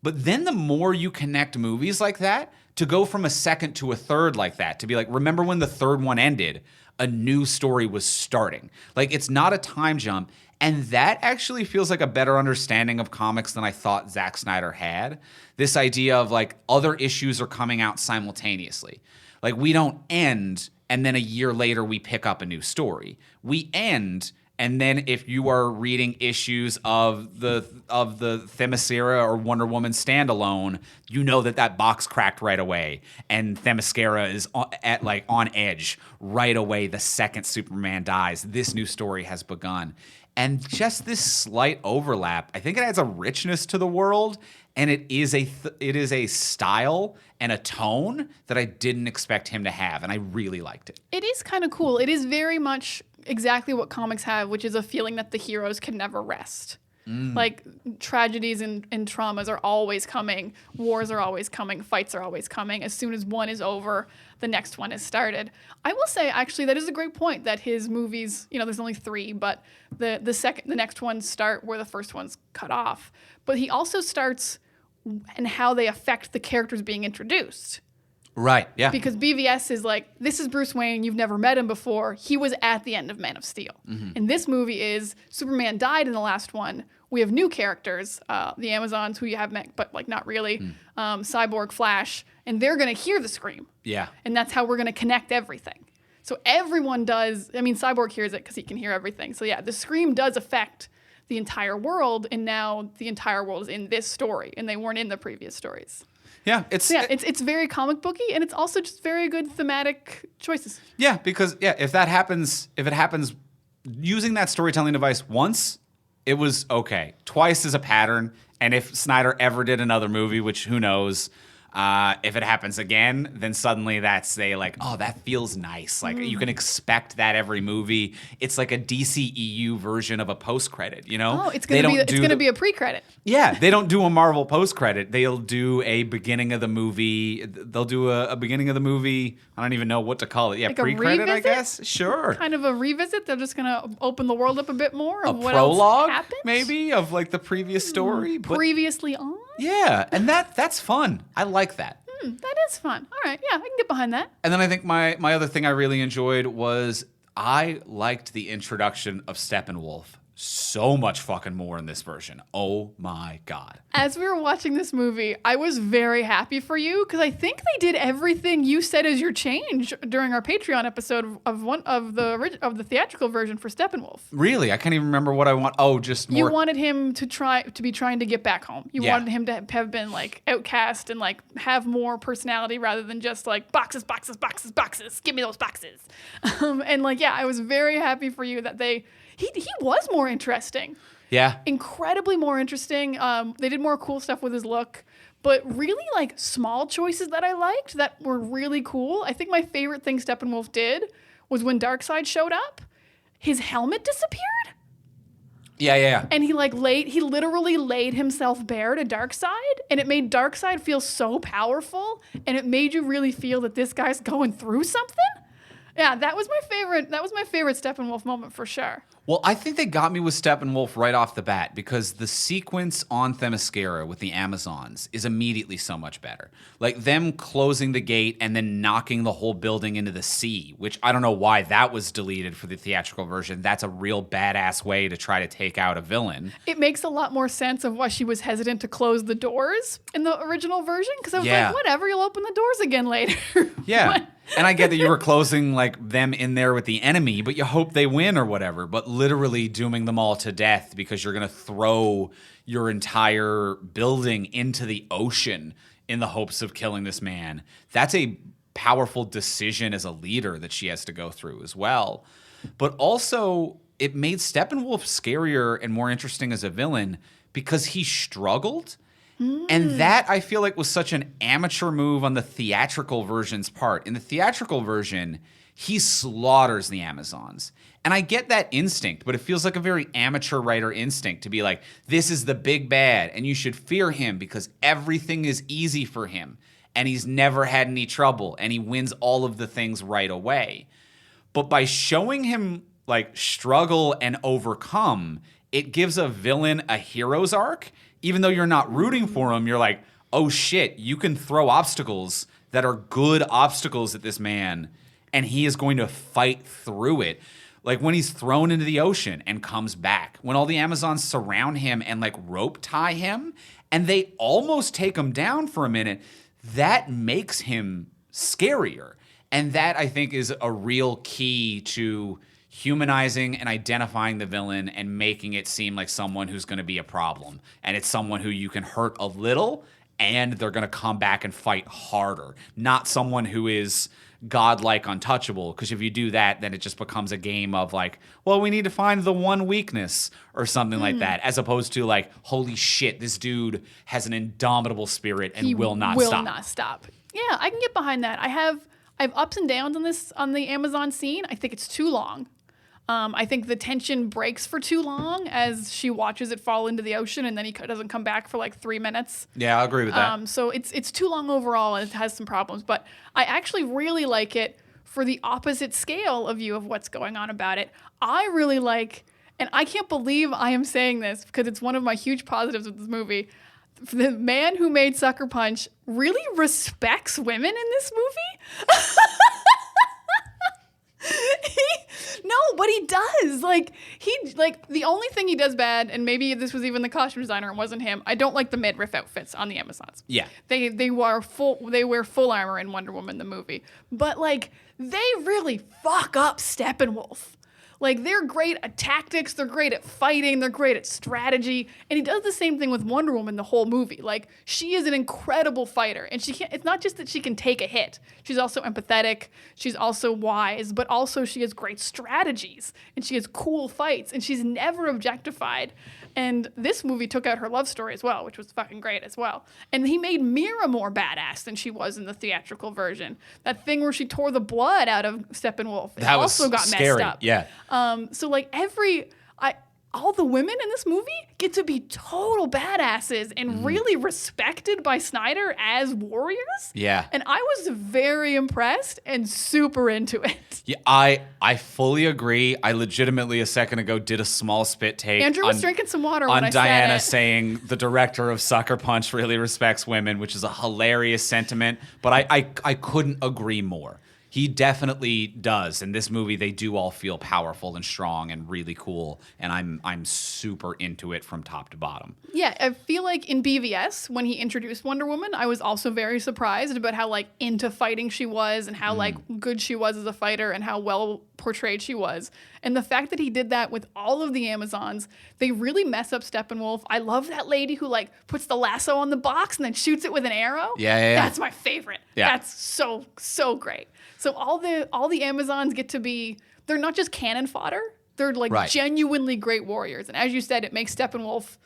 But then the more you connect movies like that, to go from a second to a third like that, to be like, remember when the third one ended, a new story was starting. Like, it's not a time jump. And that actually feels like a better understanding of comics than I thought Zack Snyder had. This idea of like other issues are coming out simultaneously. Like, we don't end and then a year later we pick up a new story. We end, and then if you are reading issues of the Themyscira or Wonder Woman standalone, you know that box cracked right away, and Themyscira is on edge right away the second Superman dies. This new story has begun. And just this slight overlap, I think it adds a richness to the world, and it is a style and a tone that I didn't expect him to have, and I really liked it. It is kind of cool. It is very much exactly what comics have, which is a feeling that the heroes can never rest. Like, tragedies and traumas are always coming. Wars are always coming. Fights are always coming. As soon as one is over, the next one is started. I will say, actually, that is a great point that his movies, there's only 3, but the next ones start where the first one's cut off. But he also starts and how they affect the characters being introduced. Right, yeah. Because BVS is like, this is Bruce Wayne, you've never met him before. He was at the end of Man of Steel. And this movie is Superman died in the last one. We have new characters, the Amazons, who you have met, but like not really, Cyborg, Flash, and they're going to hear the scream. Yeah. And that's how we're going to connect everything. So everyone does, Cyborg hears it because he can hear everything. So yeah, the scream does affect the entire world, and now the entire world is in this story, and they weren't in the previous stories. Yeah, it's very comic booky, and it's also just very good thematic choices. Yeah, because if it happens using that storytelling device once, it was okay. Twice is a pattern, and if Snyder ever did another movie, which who knows, if it happens again, then suddenly that's that feels nice. Like you can expect that every movie. It's like a DCEU version of a post-credit, Oh, it's gonna be a pre-credit. Yeah, they don't do a Marvel post-credit. They'll do a beginning of the movie. They'll do a beginning of the movie. I don't even know what to call it. Yeah, like pre-credit, I guess. Sure. Kind of a revisit. They're just gonna open the world up a bit more. Of a what prologue, else happened? Maybe, of like the previous story. Previously on. Yeah, and that's fun. I like that. That is fun. All right, yeah, I can get behind that. And then I think my other thing I really enjoyed was I liked the introduction of Steppenwolf so much fucking more in this version. Oh my God. As we were watching this movie, I was very happy for you because I think they did everything you said as your change during our Patreon episode of the theatrical version for Steppenwolf. Really? I can't even remember what I want. Oh, just more. You wanted him to be trying to get back home. You wanted him to have been like outcast and like have more personality rather than just like boxes, boxes, boxes, boxes. Give me those boxes. I was very happy for you that he was more interesting. Yeah. Incredibly more interesting. They did more cool stuff with his look, but really like small choices that I liked that were really cool. I think my favorite thing Steppenwolf did was when Darkseid showed up, his helmet disappeared. Yeah. And he literally laid himself bare to Darkseid, and it made Darkseid feel so powerful, and it made you really feel that this guy's going through something. Yeah, that was my favorite Steppenwolf moment for sure. Well, I think they got me with Steppenwolf right off the bat because the sequence on Themyscira with the Amazons is immediately so much better. Like them closing the gate and then knocking the whole building into the sea, which I don't know why that was deleted for the theatrical version. That's a real badass way to try to take out a villain. It makes a lot more sense of why she was hesitant to close the doors in the original version because I was like, whatever, you'll open the doors again later. Yeah. And I get that you were closing like them in there with the enemy, but you hope they win or whatever. But literally dooming them all to death because you're going to throw your entire building into the ocean in the hopes of killing this man. That's a powerful decision as a leader that she has to go through as well. But also, it made Steppenwolf scarier and more interesting as a villain because he struggled. And that, I feel like, was such an amateur move on the theatrical version's part. In the theatrical version, he slaughters the Amazons. And I get that instinct, but it feels like a very amateur writer instinct to be like, this is the big bad, and you should fear him because everything is easy for him, and he's never had any trouble, and he wins all of the things right away. But by showing him, like, struggle and overcome, it gives a villain a hero's arc. Even though you're not rooting for him, you're like, oh shit, you can throw obstacles that are good obstacles at this man, and he is going to fight through it. Like when he's thrown into the ocean and comes back, when all the Amazons surround him and like rope tie him, and they almost take him down for a minute, that makes him scarier. And that, I think, is a real key to humanizing and identifying the villain and making it seem like someone who's going to be a problem. And it's someone who you can hurt a little and they're going to come back and fight harder. Not someone who is godlike untouchable, because if you do that, then it just becomes a game of like, well, we need to find the one weakness or something like that, as opposed to like, holy shit, this dude has an indomitable spirit and will not stop. Yeah, I can get behind that. I have ups and downs on the Amazon scene. I think it's too long. I think the tension breaks for too long as she watches it fall into the ocean, and then he doesn't come back for like 3 minutes. Yeah, I agree with that. So it's too long overall, and it has some problems. But I actually really like it for the opposite scale of view of what's going on about it. I really like, and I can't believe I am saying this because it's one of my huge positives of this movie. The man who made Sucker Punch really respects women in this movie. No, but he does. The only thing he does bad, and maybe this was even the costume designer and wasn't him. I don't like the midriff outfits on the Amazons. Yeah, they wear full armor in Wonder Woman the movie, but like they really fuck up Steppenwolf. Like, they're great at tactics, they're great at fighting, they're great at strategy, and he does the same thing with Wonder Woman the whole movie. Like, she is an incredible fighter, and it's not just that she can take a hit. She's also empathetic, she's also wise, but also she has great strategies, and she has cool fights, and she's never objectified. And this movie took out her love story as well, which was fucking great as well. And he made Mira more badass than she was in the theatrical version. That thing where she tore the blood out of Steppenwolf also got scary. Messed up. Yeah. So like all the women in this movie get to be total badasses and really respected by Snyder as warriors. Yeah. And I was very impressed and super into it. Yeah, I fully agree. I legitimately a second ago did a small spit take. Andrew was drinking some water when I said Diana it. saying the director of Sucker Punch really respects women, which is a hilarious sentiment. But I couldn't agree more. He definitely does. In this movie, they do all feel powerful and strong and really cool, and I'm super into it from top to bottom. Yeah, I feel like in BVS, when he introduced Wonder Woman, I was also very surprised about how like into fighting she was and how like good she was as a fighter and how well portrayed she was. And the fact that he did that with all of the Amazons, they really mess up Steppenwolf. I love that lady who like puts the lasso on the box and then shoots it with an arrow. Yeah. That's my favorite. Yeah. That's so great. So all the Amazons get to be, they're not just cannon fodder. They're like genuinely great warriors. And as you said, it makes Steppenwolf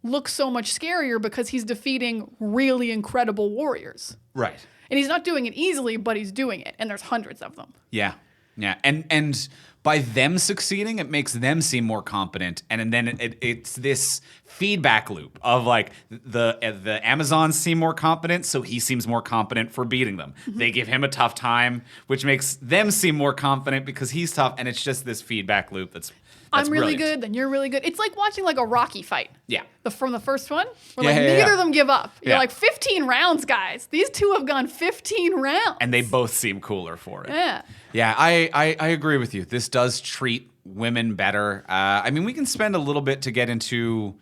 look so much scarier because he's defeating really incredible warriors. Right. And he's not doing it easily, but he's doing it. And there's hundreds of them. Yeah. Yeah. And by them succeeding, it makes them seem more competent. And then it's this feedback loop of like the Amazons seem more competent, so he seems more competent for beating them. They give him a tough time, which makes them seem more confident because he's tough. And it's just this feedback loop that's I'm really brilliant. good, then you're really good. It's like watching like a Rocky fight. Yeah. From the first one, where neither of them give up. You're Yeah. like 15 rounds, guys. These two have gone 15 rounds. And they both seem cooler for it. Yeah. Yeah, I agree with you. This does treat women better. I mean, we can spend a little bit to get into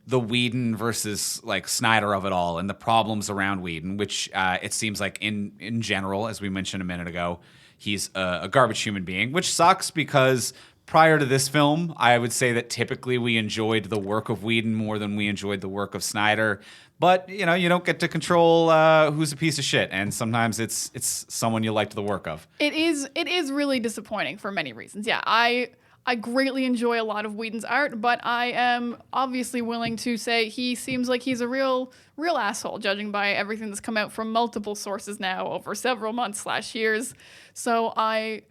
the Whedon versus like Snyder of it all and the problems around Whedon, which it seems like in general, as we mentioned a minute ago, he's a garbage human being, which sucks because prior to this film, I would say that typically we enjoyed the work of Whedon more than we enjoyed the work of Snyder. But, you know, you don't get to control who's a piece of shit. And sometimes it's someone you liked the work of. It is really disappointing for many reasons. Yeah, I greatly enjoy a lot of Whedon's art, but I am obviously willing to say he seems like he's a real asshole, judging by everything that's come out from multiple sources now over several months/years. So I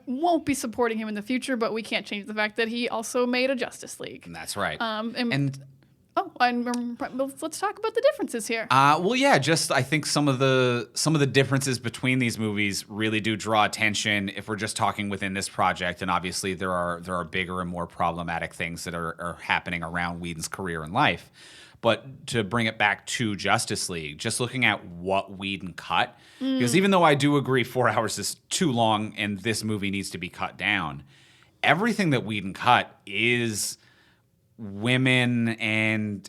won't be supporting him in the future, but we can't change the fact that he also made a Justice League. And that's right. Let's talk about the differences here. Well, yeah, just I think some of the differences between these movies really do draw attention if we're just talking within this project. And obviously there are bigger and more problematic things that are happening around Whedon's career and life. But to bring it back to Justice League, just looking at what Whedon cut, because even though I do agree 4 hours is too long and this movie needs to be cut down, everything that Whedon cut is women and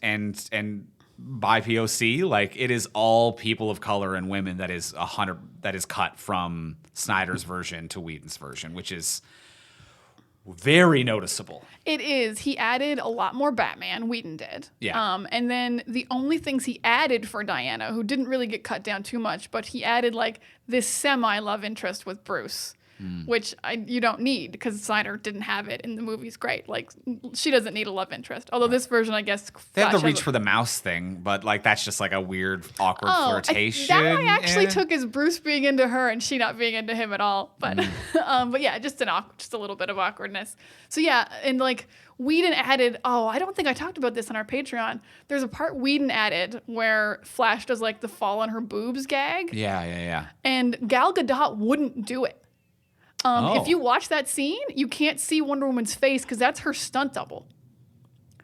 by POC. Like, it is all people of color and women that is cut from Snyder's version to Whedon's version, which is very noticeable. It is. He added a lot more Batman. Whedon did. Yeah. And then the only things he added for Diana, who didn't really get cut down too much, but he added like this semi-love interest with Bruce, which you don't need because Snyder didn't have it in the movie's great. Like, she doesn't need a love interest. Although this version, I guess, they have the reach for the mouse thing, but like that's just like a weird, awkward flirtation. That I actually took as Bruce being into her and she not being into him at all. But but yeah, just a little bit of awkwardness. So yeah, and like Whedon added. Oh, I don't think I talked about this on our Patreon. There's a part Whedon added where Flash does like the fall on her boobs gag. Yeah. And Gal Gadot wouldn't do it. If you watch that scene, you can't see Wonder Woman's face because that's her stunt double.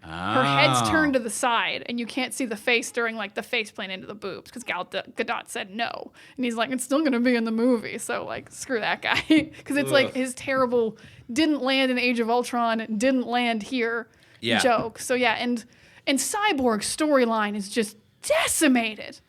Her head's turned to the side, and you can't see the face during like the face plant into the boobs because Gal Gadot said no, and he's like, it's still gonna be in the movie, so like screw that guy because it's like his terrible didn't land in Age of Ultron, didn't land here joke. So yeah, and Cyborg's storyline is just decimated.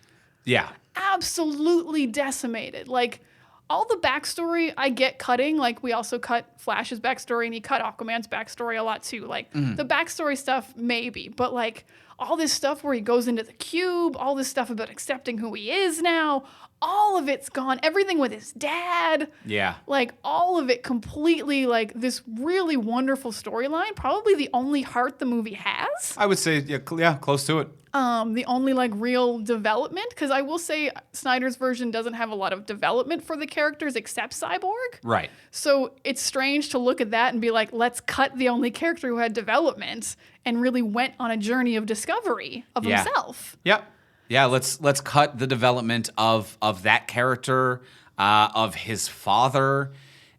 Yeah, absolutely decimated. Like, all the backstory I get cutting, like we also cut Flash's backstory and he cut Aquaman's backstory a lot too. Like the backstory stuff, maybe, but like all this stuff where he goes into the cube, all this stuff about accepting who he is now, all of it's gone. Everything with his dad. Yeah. Like all of it completely, like this really wonderful storyline. Probably the only heart the movie has. I would say, yeah, close to it. The only like real development, because I will say Snyder's version doesn't have a lot of development for the characters except Cyborg. Right. So it's strange to look at that and be like, let's cut the only character who had development and really went on a journey of discovery of himself. Yep. Yeah, let's cut the development of that character, of his father,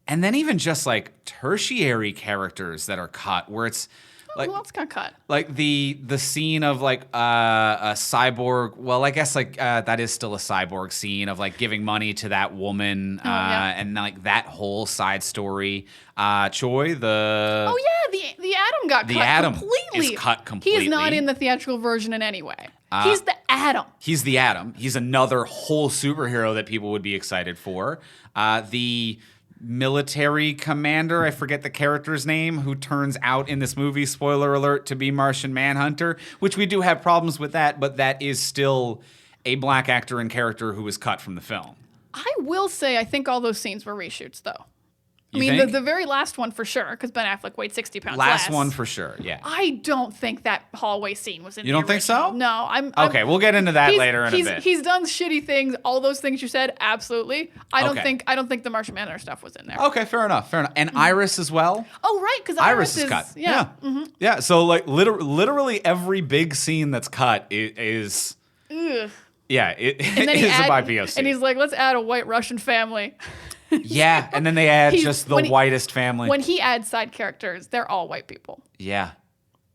and then even just like tertiary characters that are cut, where it's like, who else got cut? Like the scene of like a Cyborg. Well, I guess like that is still a Cyborg scene of like giving money to that woman, and like that whole side story. Choi, the the Atom got cut completely. Is cut completely. He's not in the theatrical version in any way. He's the Atom. He's the Atom. He's another whole superhero that people would be excited for. The military commander, I forget the character's name, who turns out in this movie, spoiler alert, to be Martian Manhunter, which we do have problems with that, but that is still a black actor and character who was cut from the film. I will say I think all those scenes were reshoots, though. You think? The very last one for sure, because Ben Affleck weighed 60 pounds less. Last one for sure, yeah. I don't think that hallway scene was in You don't think so? No, Okay, we'll get into that later in a bit. He's done shitty things, all those things you said, absolutely. I don't think the Martian Manhunter stuff was in there. Okay, fair enough. And Iris as well? Oh, right, because Iris is cut. Yeah. Yeah, so like literally every big scene that's cut is Ugh. Yeah, it is a by POC. And he's like, let's add a white Russian family. Yeah, and then they add just the whitest family. When he adds side characters, they're all white people. Yeah.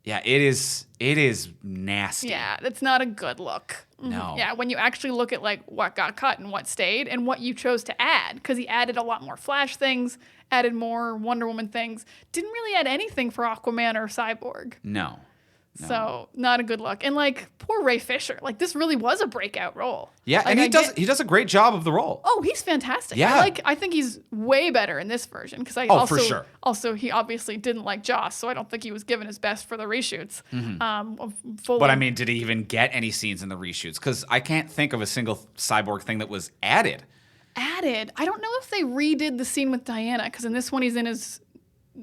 Yeah, it is nasty. Yeah, it's not a good look. No. Yeah, when you actually look at like what got cut and what stayed and what you chose to add, because he added a lot more Flash things, added more Wonder Woman things, didn't really add anything for Aquaman or Cyborg. No. So not a good look. And like poor Ray Fisher, like this really was a breakout role. Yeah, like, and he does a great job of the role. Oh, he's fantastic. Yeah. I think he's way better in this version because for sure. Also, he obviously didn't like Joss, so I don't think he was given his best for the reshoots. But I mean, did he even get any scenes in the reshoots? Because I can't think of a single Cyborg thing that was added. I don't know if they redid the scene with Diana because in this one he's in his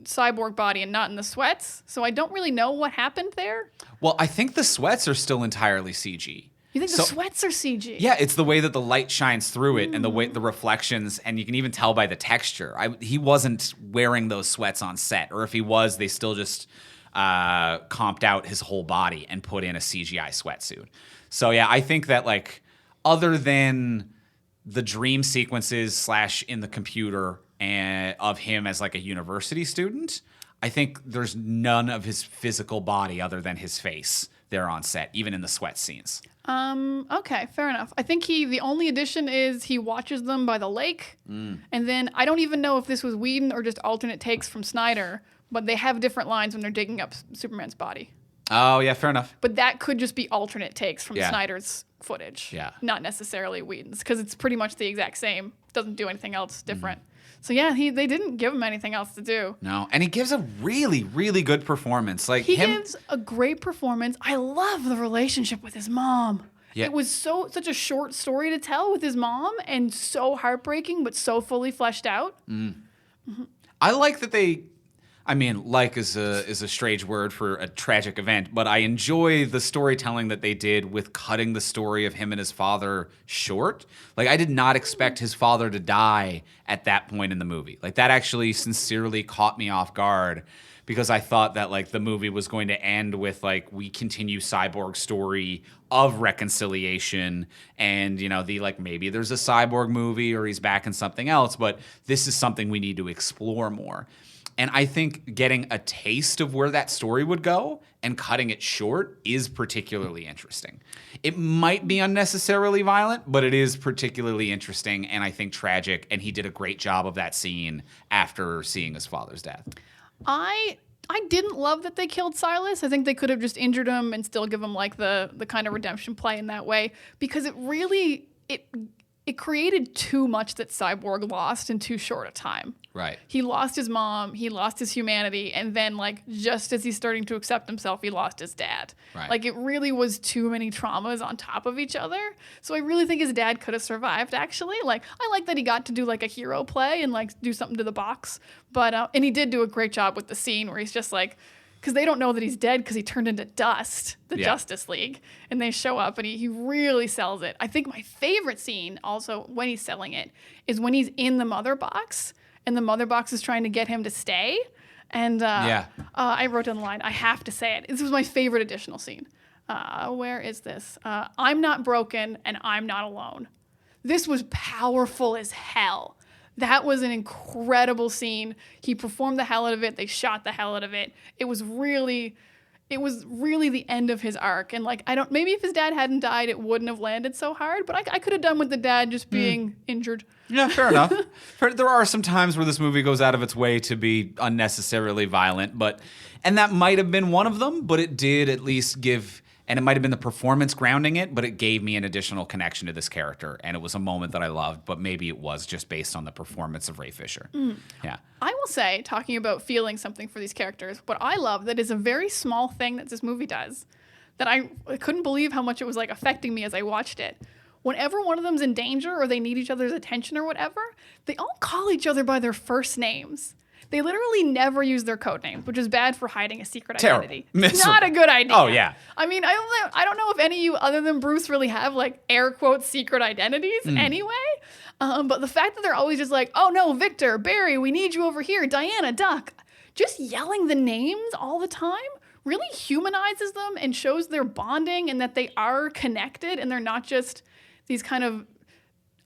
Cyborg body and not in the sweats, so I don't really know what happened there. Well, I think the sweats are still entirely CG. You think the sweats are CG? Yeah, it's the way that the light shines through it and the way the reflections, and you can even tell by the texture. He wasn't wearing those sweats on set, or if he was, they still just comped out his whole body and put in a CGI sweatsuit. So yeah, I think that like other than the dream sequences / in the computer and of him as like a university student, I think there's none of his physical body other than his face there on set, even in the sweat scenes. Okay, fair enough. I think the only addition is he watches them by the lake. And then I don't even know if this was Whedon or just alternate takes from Snyder, but they have different lines when they're digging up Superman's body. Oh, yeah, fair enough. But that could just be alternate takes from Snyder's footage. Yeah. Not necessarily Whedon's, because it's pretty much the exact same. Doesn't do anything else different. So yeah, they didn't give him anything else to do. No, and he gives a really, really good performance. Like he gives a great performance. I love the relationship with his mom. Yeah. It was such a short story to tell with his mom, and so heartbreaking, but so fully fleshed out. I like that they. I mean, like is a strange word for a tragic event, but I enjoy the storytelling that they did with cutting the story of him and his father short. Like, I did not expect his father to die at that point in the movie. Like, that actually sincerely caught me off guard because I thought that, like, the movie was going to end with, like, we continue Cyborg's story of reconciliation and, you know, maybe there's a Cyborg movie or he's back in something else, but this is something we need to explore more. And I think getting a taste of where that story would go and cutting it short is particularly interesting. It might be unnecessarily violent, but it is particularly interesting and I think tragic. And he did a great job of that scene after seeing his father's death. I didn't love that they killed Silas. I think they could have just injured him and still give him like the kind of redemption play in that way, because it really it created too much that Cyborg lost in too short a time. Right. He lost his mom, he lost his humanity, and then, like, just as he's starting to accept himself, he lost his dad. Right. Like, it really was too many traumas on top of each other. So I really think his dad could have survived, actually. Like, I like that he got to do, like, a hero play and, like, do something to the box. But, and he did do a great job with the scene where he's just, like, because they don't know that he's dead because he turned into dust, the Justice League. And they show up and he really sells it. I think my favorite scene also when he's selling it is when he's in the mother box and the mother box is trying to get him to stay. And I wrote down the line, I have to say it. This was my favorite additional scene. Where is this? I'm not broken and I'm not alone. This was powerful as hell. That was an incredible scene. He performed the hell out of it. They shot the hell out of it. It was really the end of his arc. And like, maybe if his dad hadn't died, it wouldn't have landed so hard. But I could have done with the dad just being injured. Yeah, fair enough. There are some times where this movie goes out of its way to be unnecessarily violent, and that might have been one of them, but it did at least give, and it might have been the performance grounding it, but it gave me an additional connection to this character, and it was a moment that I loved, but maybe it was just based on the performance of Ray Fisher. Yeah. I will say, talking about feeling something for these characters, what I love that is a very small thing that this movie does, that I couldn't believe how much it was like affecting me as I watched it. Whenever one of them's in danger or they need each other's attention or whatever, they all call each other by their first names. They literally never use their code names, which is bad for hiding a secret identity. It's not a good idea. Oh, yeah. I mean, I don't know if any of you other than Bruce really have, like, air quotes secret identities anyway. But the fact that they're always just like, oh, no, Victor, Barry, we need you over here, Diana, Duck. Just yelling the names all the time really humanizes them and shows their bonding and that they are connected and they're not just these kind of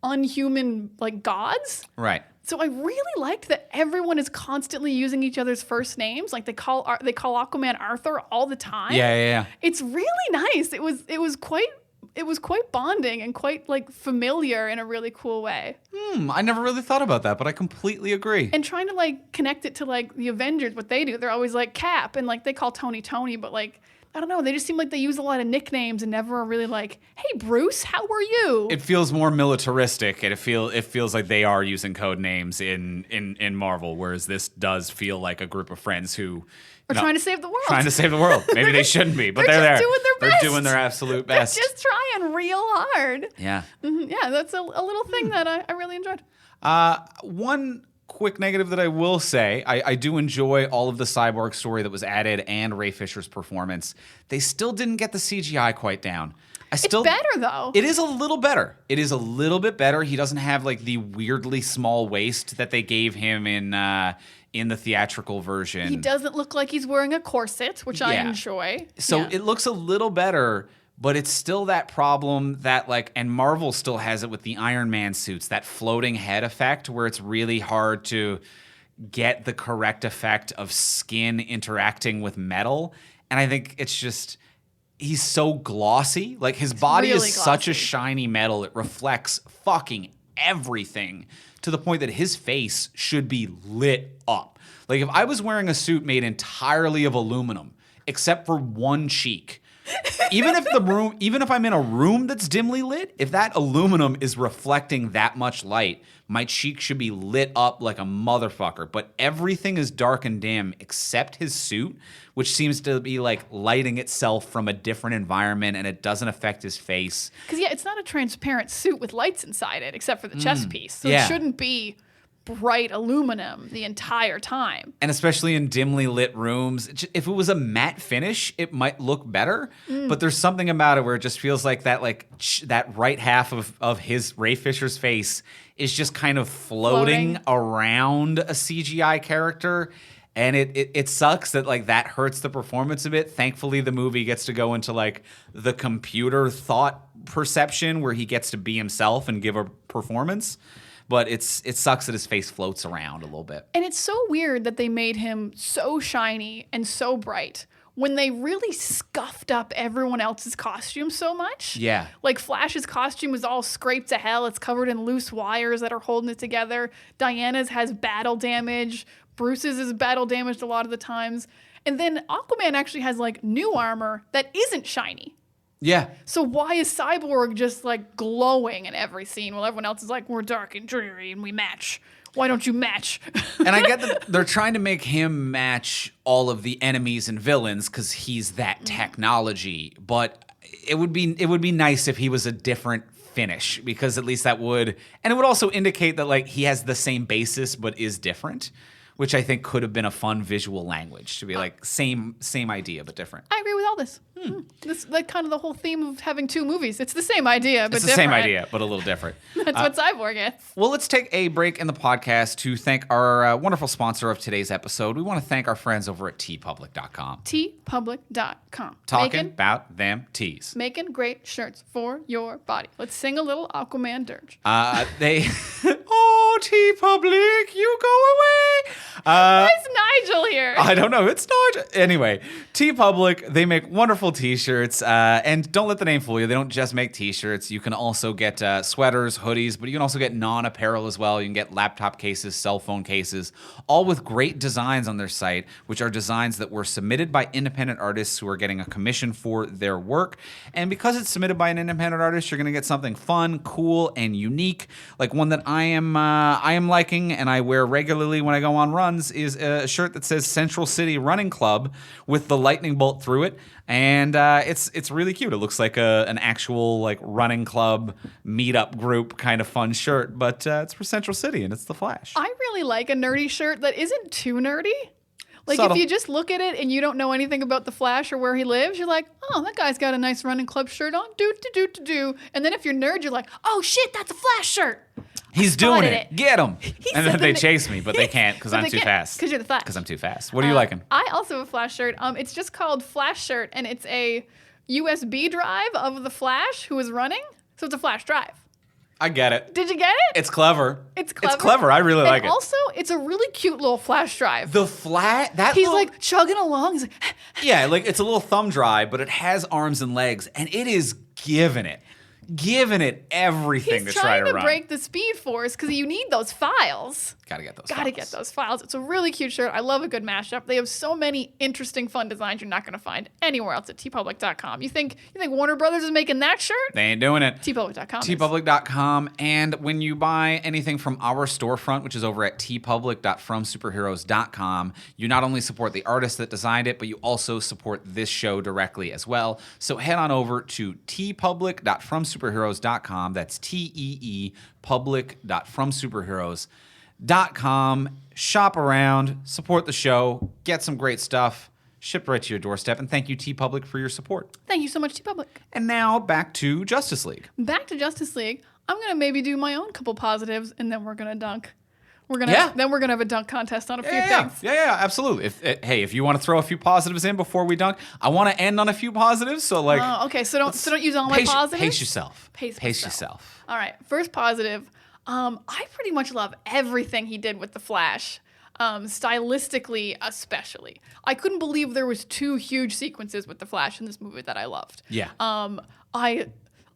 unhuman, like, gods. Right. So I really liked that everyone is constantly using each other's first names. Like, they call Aquaman Arthur all the time. Yeah. It's really nice. It was quite bonding and quite, like, familiar in a really cool way. I never really thought about that, but I completely agree. And trying to, like, connect it to, like, the Avengers, what they do, they're always like Cap, and, like, they call Tony, but, like, I don't know. They just seem like they use a lot of nicknames and never are really like, hey, Bruce, how are you? It feels more militaristic, and it feels like they are using code names in Marvel, whereas this does feel like a group of friends who are trying to save the world. Trying to save the world. Maybe they shouldn't be, but they're there. Doing their best. They're doing their absolute best. They're just trying real hard. Yeah. Yeah, that's a little thing that I really enjoyed. One quick negative that I will say, I do enjoy all of the Cyborg story that was added and Ray Fisher's performance. They still didn't get the CGI quite down. It's better, though. It is a little better. It is a little bit better. He doesn't have, like, the weirdly small waist that they gave him in the theatrical version. He doesn't look like he's wearing a corset, which I enjoy. So it looks a little better, but it's still that problem that, like, and Marvel still has it with the Iron Man suits, that floating head effect where it's really hard to get the correct effect of skin interacting with metal. And I think it's just, he's so glossy. Like his body really is such a glossy. shiny metal. It reflects fucking everything to the point that his face should be lit up. Like if I was wearing a suit made entirely of aluminum, except for one cheek, even if I'm in a room that's dimly lit, if that aluminum is reflecting that much light, my cheek should be lit up like a motherfucker. But everything is dark and dim except his suit, which seems to be like lighting itself from a different environment, and it doesn't affect his face. Because, yeah, it's not a transparent suit with lights inside it, except for the chest piece. So yeah. it shouldn't be bright aluminum the entire time. And especially in dimly lit rooms, if it was a matte finish, it might look better. But there's something about it where it just feels like that, that right half of his Ray Fisher's face is just kind of floating around a CGI character. And it sucks that like that hurts the performance a bit. Thankfully, the movie gets to go into like the computer thought perception where he gets to be himself and give a performance. But it sucks that his face floats around a little bit. And it's so weird that they made him so shiny and so bright when they really scuffed up everyone else's costume so much. Yeah. Like Flash's costume is all scraped to hell. It's covered in loose wires that are holding it together. Diana's has battle damage. Bruce's is battle damaged a lot of the times. And then Aquaman actually has like new armor that isn't shiny. Yeah. So why is Cyborg just like glowing in every scene while everyone else is like, we're dark and dreary and we match? Why don't you match? And I get that they're trying to make him match all of the enemies and villains because he's that technology. But it would be nice if he was a different finish, because at least that would, and it would also indicate that like he has the same basis but is different, which I think could have been a fun visual language to be like same idea but different. I agree with all this. This like kind of the whole theme of having two movies. It's the same idea, but It's the different. same idea but a little different. That's what Cyborg is. Well, let's take a break in the podcast to thank our wonderful sponsor of today's episode. We want to thank our friends over at tpublic.com. tpublic.com. Talking about them tees. Making great shirts for your body. Let's sing a little Aquaman dirge. They oh, TeePublic, you go away. Why is Nigel here? I don't know. It's not. Anyway, TeePublic, they make wonderful t-shirts. And don't let the name fool you. They don't just make t-shirts. You can also get sweaters, hoodies, but you can also get non-apparel as well. You can get laptop cases, cell phone cases, all with great designs on their site, which are designs that were submitted by independent artists who are getting a commission for their work. And because it's submitted by an independent artist, you're going to get something fun, cool, and unique. Like one that I am liking and I wear regularly when I go on runs is a shirt that says Central City Running Club with the lightning bolt through it. And it's really cute. It looks like an actual like running club meetup group kind of fun shirt, but it's for Central City and it's the Flash. I really like a nerdy shirt that isn't too nerdy. Like Subtle. if you just look at it and you don't know anything about the Flash or where he lives, you're like, oh, that guy's got a nice running club shirt on. Do. And then if you're nerd, you're like, oh shit, that's a Flash shirt. He's doing spotted it. it. Get him. And then they said chase me, but they can't because But I'm they too can't, fast. 'cause you're the Flash. Because I'm too fast. What are you liking? I also have a Flash shirt. It's just called Flash Shirt, and it's a USB drive of the Flash who is running. So it's a Flash drive. I get it. Did you get it? It's clever. It's clever. It's clever. I really like and it. Also, it's a really cute little Flash drive. The flat, that He's little, like chugging along. He's like, yeah, like it's a little thumb drive, but it has arms and legs, and it is giving it everything he's to try trying to to run. break the Speed Force because you need those files. Gotta get those. Gotta files. get those files. It's a really cute shirt. I love a good mashup. They have so many interesting, fun designs you're not gonna find anywhere else at tpublic.com. You think Warner Brothers is making that shirt? They ain't doing it. tpublic.com. tpublic.com, and when you buy anything from our storefront, which is over at tpublic.fromsuperheroes.com, you not only support the artist that designed it, but you also support this show directly as well. So head on over to tpublic.fromsuperheroes.com. That's TEE public.fromsuperheroes.com. Shop around, support the show, get some great stuff, shipped right to your doorstep, and thank you, TeePublic, for your support. Thank you so much, tpublic. And now back to Justice League. Back to Justice League. I'm gonna maybe do my own couple positives, and then we're gonna dunk. Yeah. Then we're gonna have a dunk contest on a few Yeah, things. absolutely. If you want to throw a few positives in before we dunk, I want to end on a few positives. So like, Okay, so don't use all my positives. Pace yourself. Pace yourself. All right, first positive. I pretty much love everything he did with the Flash. stylistically especially. I couldn't believe there was 2 huge sequences with the Flash in this movie that I loved. Yeah.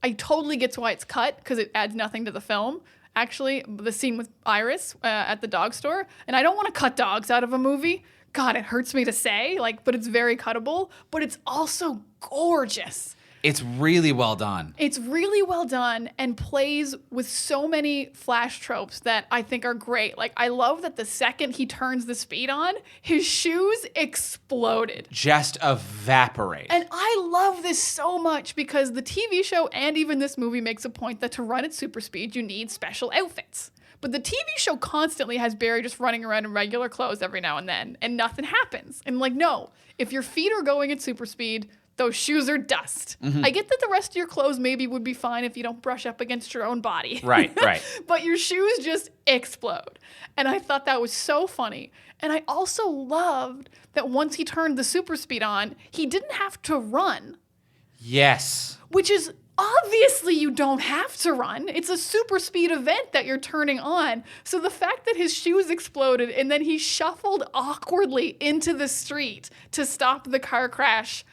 I totally get why it's cut because it adds nothing to the film. Actually, the scene with Iris at the dog store, and I don't want to cut dogs out of a movie. God, it hurts me to say, but it's very cuttable, but it's also gorgeous. It's really well done. It's really well done and plays with so many Flash tropes that I think are great. I love that the second he turns the speed on, his shoes exploded. Just evaporate. And I love this so much because the TV show and even this movie makes a point that to run at super speed, you need special outfits. But the TV show constantly has Barry just running around in regular clothes every now and then, and nothing happens. And no, if your feet are going at super speed, those shoes are dust. Mm-hmm. I get that the rest of your clothes maybe would be fine if you don't brush up against your own body. Right. But your shoes just explode. And I thought that was so funny. And I also loved that once he turned the super speed on, he didn't have to run. Yes. Which is obviously you don't have to run. It's a super speed event that you're turning on. So the fact that his shoes exploded and then he shuffled awkwardly into the street to stop the car crash,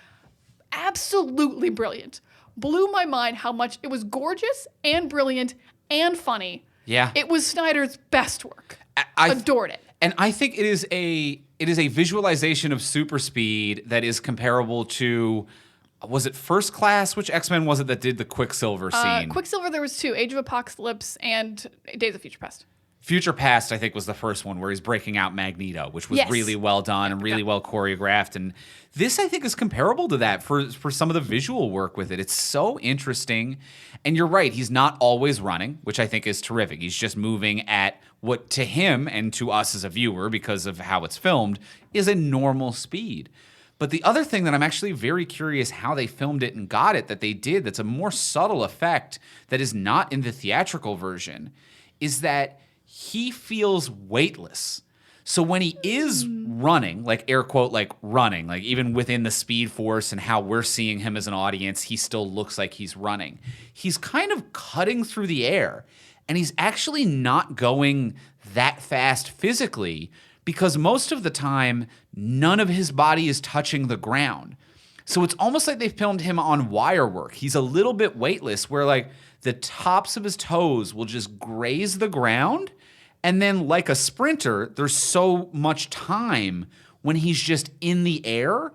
absolutely brilliant. Blew my mind how much it was gorgeous and brilliant and funny. Yeah. It was Snyder's best work. I adored it. And I think it is a visualization of super speed that is comparable to, was it First Class? Which X-Men was it that did the Quicksilver scene? Quicksilver, there was 2, Age of Apocalypse and Days of Future Past. Future Past, I think, was the first one where he's breaking out Magneto, which was really well done and really well choreographed. And this, I think, is comparable to that for some of the visual work with it. It's so interesting. And you're right, he's not always running, which I think is terrific. He's just moving at what to him and to us as a viewer, because of how it's filmed, is a normal speed. But the other thing that I'm actually very curious how they filmed it and got it that they did, that's a more subtle effect that is not in the theatrical version, is that he feels weightless. So when he is running, air quote, running, even within the Speed Force and how we're seeing him as an audience, he still looks like he's running. He's kind of cutting through the air, and he's actually not going that fast physically because most of the time, none of his body is touching the ground. So it's almost like they filmed him on wire work. He's a little bit weightless where the tops of his toes will just graze the ground. And then like a sprinter, there's so much time when he's just in the air,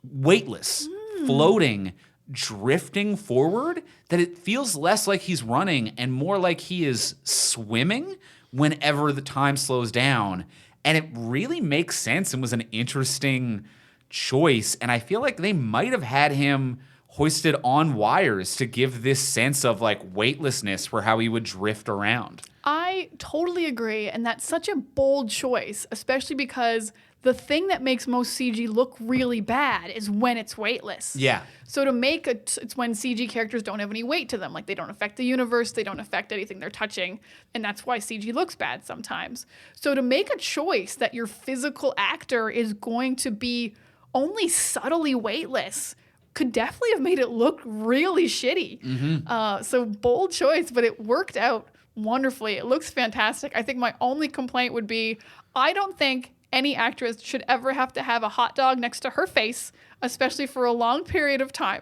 weightless, floating, drifting forward, that it feels less like he's running and more like he is swimming whenever the time slows down. And it really makes sense and was an interesting choice. And I feel like they might have had him hoisted on wires to give this sense of weightlessness for how he would drift around. I totally agree. And that's such a bold choice, especially because the thing that makes most CG look really bad is when it's weightless. Yeah. So to make it's when CG characters don't have any weight to them. They don't affect the universe. They don't affect anything they're touching. And that's why CG looks bad sometimes. So to make a choice that your physical actor is going to be only subtly weightless could definitely have made it look really shitty. Mm-hmm. So bold choice, but it worked out wonderfully. It looks fantastic. I think my only complaint would be, I don't think any actress should ever have to have a hot dog next to her face, especially for a long period of time.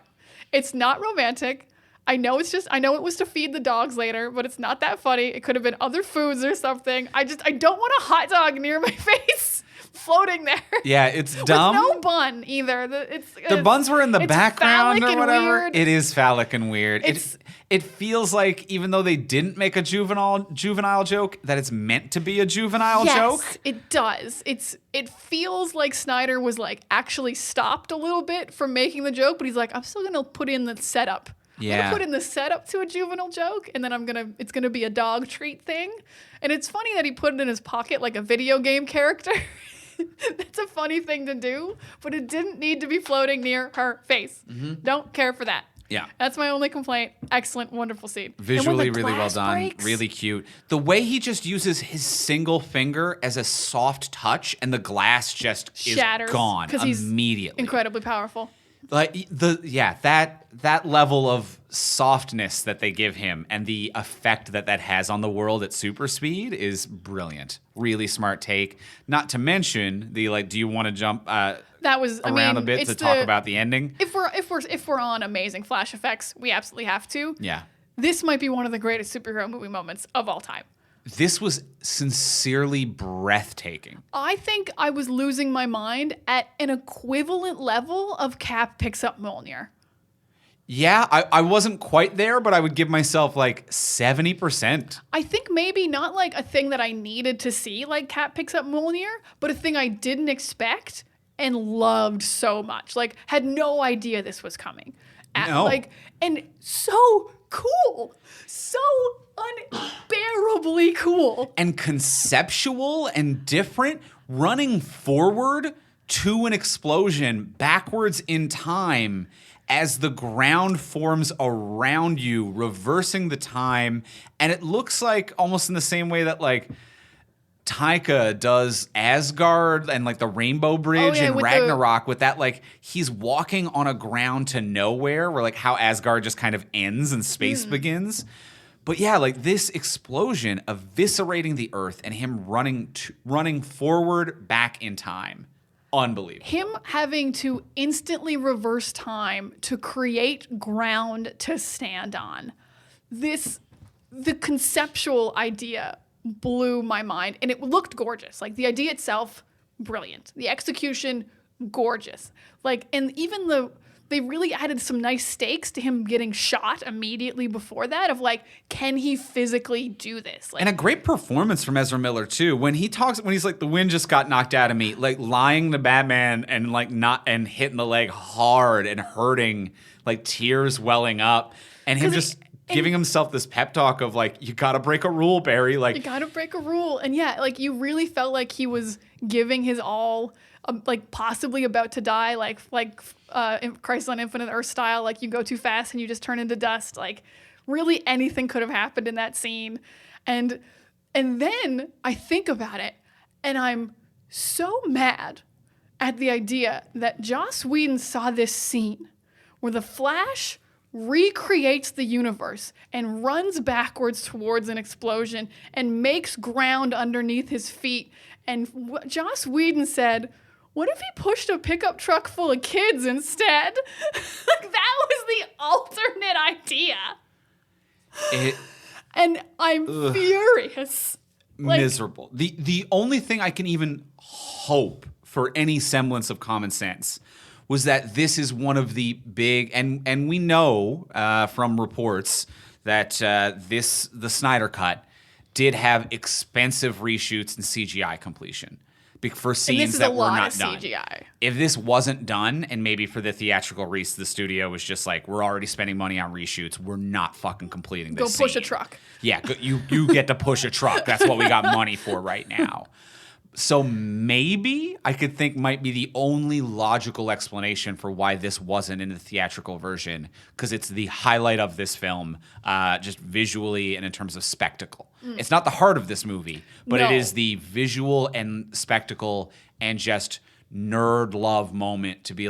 It's not romantic. I know it was to feed the dogs later, but it's not that funny. It could have been other foods or something. I don't want a hot dog near my face floating there. Yeah, it's dumb. With no bun either. The buns were in the background or whatever. Weird. It is phallic and weird. It feels like even though they didn't make a juvenile joke, that it's meant to be a juvenile joke. Yes, it does. It feels like Snyder was actually stopped a little bit from making the joke, but he's I'm still gonna put in the setup. Yeah. I'm gonna put in the setup to a juvenile joke, and then it's gonna be a dog treat thing. And it's funny that he put it in his pocket like a video game character. That's a funny thing to do, but it didn't need to be floating near her face. Mm-hmm. Don't care for that. Yeah. That's my only complaint. Excellent, wonderful scene. Visually really well done. Breaks, really cute. The way he just uses his single finger as a soft touch and the glass just shatters, is gone immediately. Incredibly powerful. Like that level of softness that they give him and the effect that has on the world at super speed is brilliant. Really smart take. Not to mention the do you want to jump that was around a bit to talk about the ending? If we're on amazing flash effects, we absolutely have to. Yeah. This might be one of the greatest superhero movie moments of all time. This was sincerely breathtaking. I think I was losing my mind at an equivalent level of Cap picks up Mjolnir. Yeah, I wasn't quite there, but I would give myself 70%. I think maybe not a thing that I needed to see Cap picks up Mjolnir, but a thing I didn't expect and loved so much. Had no idea this was coming. No. And so cool. So unbearably cool. And conceptual and different, running forward to an explosion backwards in time as the ground forms around you, reversing the time. And it looks like almost in the same way that Taika does Asgard and the Rainbow Bridge in Ragnarok with that he's walking on a ground to nowhere where how Asgard just kind of ends and space begins. But yeah, this explosion eviscerating the earth and him running forward back in time. Unbelievable. Him having to instantly reverse time to create ground to stand on. The conceptual idea blew my mind, and it looked gorgeous. The idea itself, brilliant. The execution, gorgeous. And even they really added some nice stakes to him getting shot immediately before that of can he physically do this? And a great performance from Ezra Miller too. When he's the wind just got knocked out of me, lying to Batman and and hitting the leg hard and hurting, tears welling up, and him just giving himself this pep talk of you gotta break a rule, Barry. You gotta break a rule. And yeah, you really felt like he was giving his all, possibly about to die, in Crisis on Infinite Earth style, you go too fast and you just turn into dust. Really anything could have happened in that scene. And then I think about it and I'm so mad at the idea that Joss Whedon saw this scene where the Flash recreates the universe and runs backwards towards an explosion and makes ground underneath his feet. And Joss Whedon said, what if he pushed a pickup truck full of kids instead? That was the alternate idea. And I'm furious. Miserable. The only thing I can even hope for any semblance of common sense was that this is one of the big, and we know from reports that the Snyder Cut did have expensive reshoots and CGI completion for scenes that were not done. CGI. If this wasn't done, and maybe for the theatrical release, the studio was just we're already spending money on reshoots. We're not fucking completing this Go push scene. a truck. Yeah, you get to push a truck. That's what we got money for right now. So maybe I could think might be the only logical explanation for why this wasn't in the theatrical version, because it's the highlight of this film, just visually and in terms of spectacle. It's not the heart of this movie, but it is the visual and spectacle and just nerd love moment to be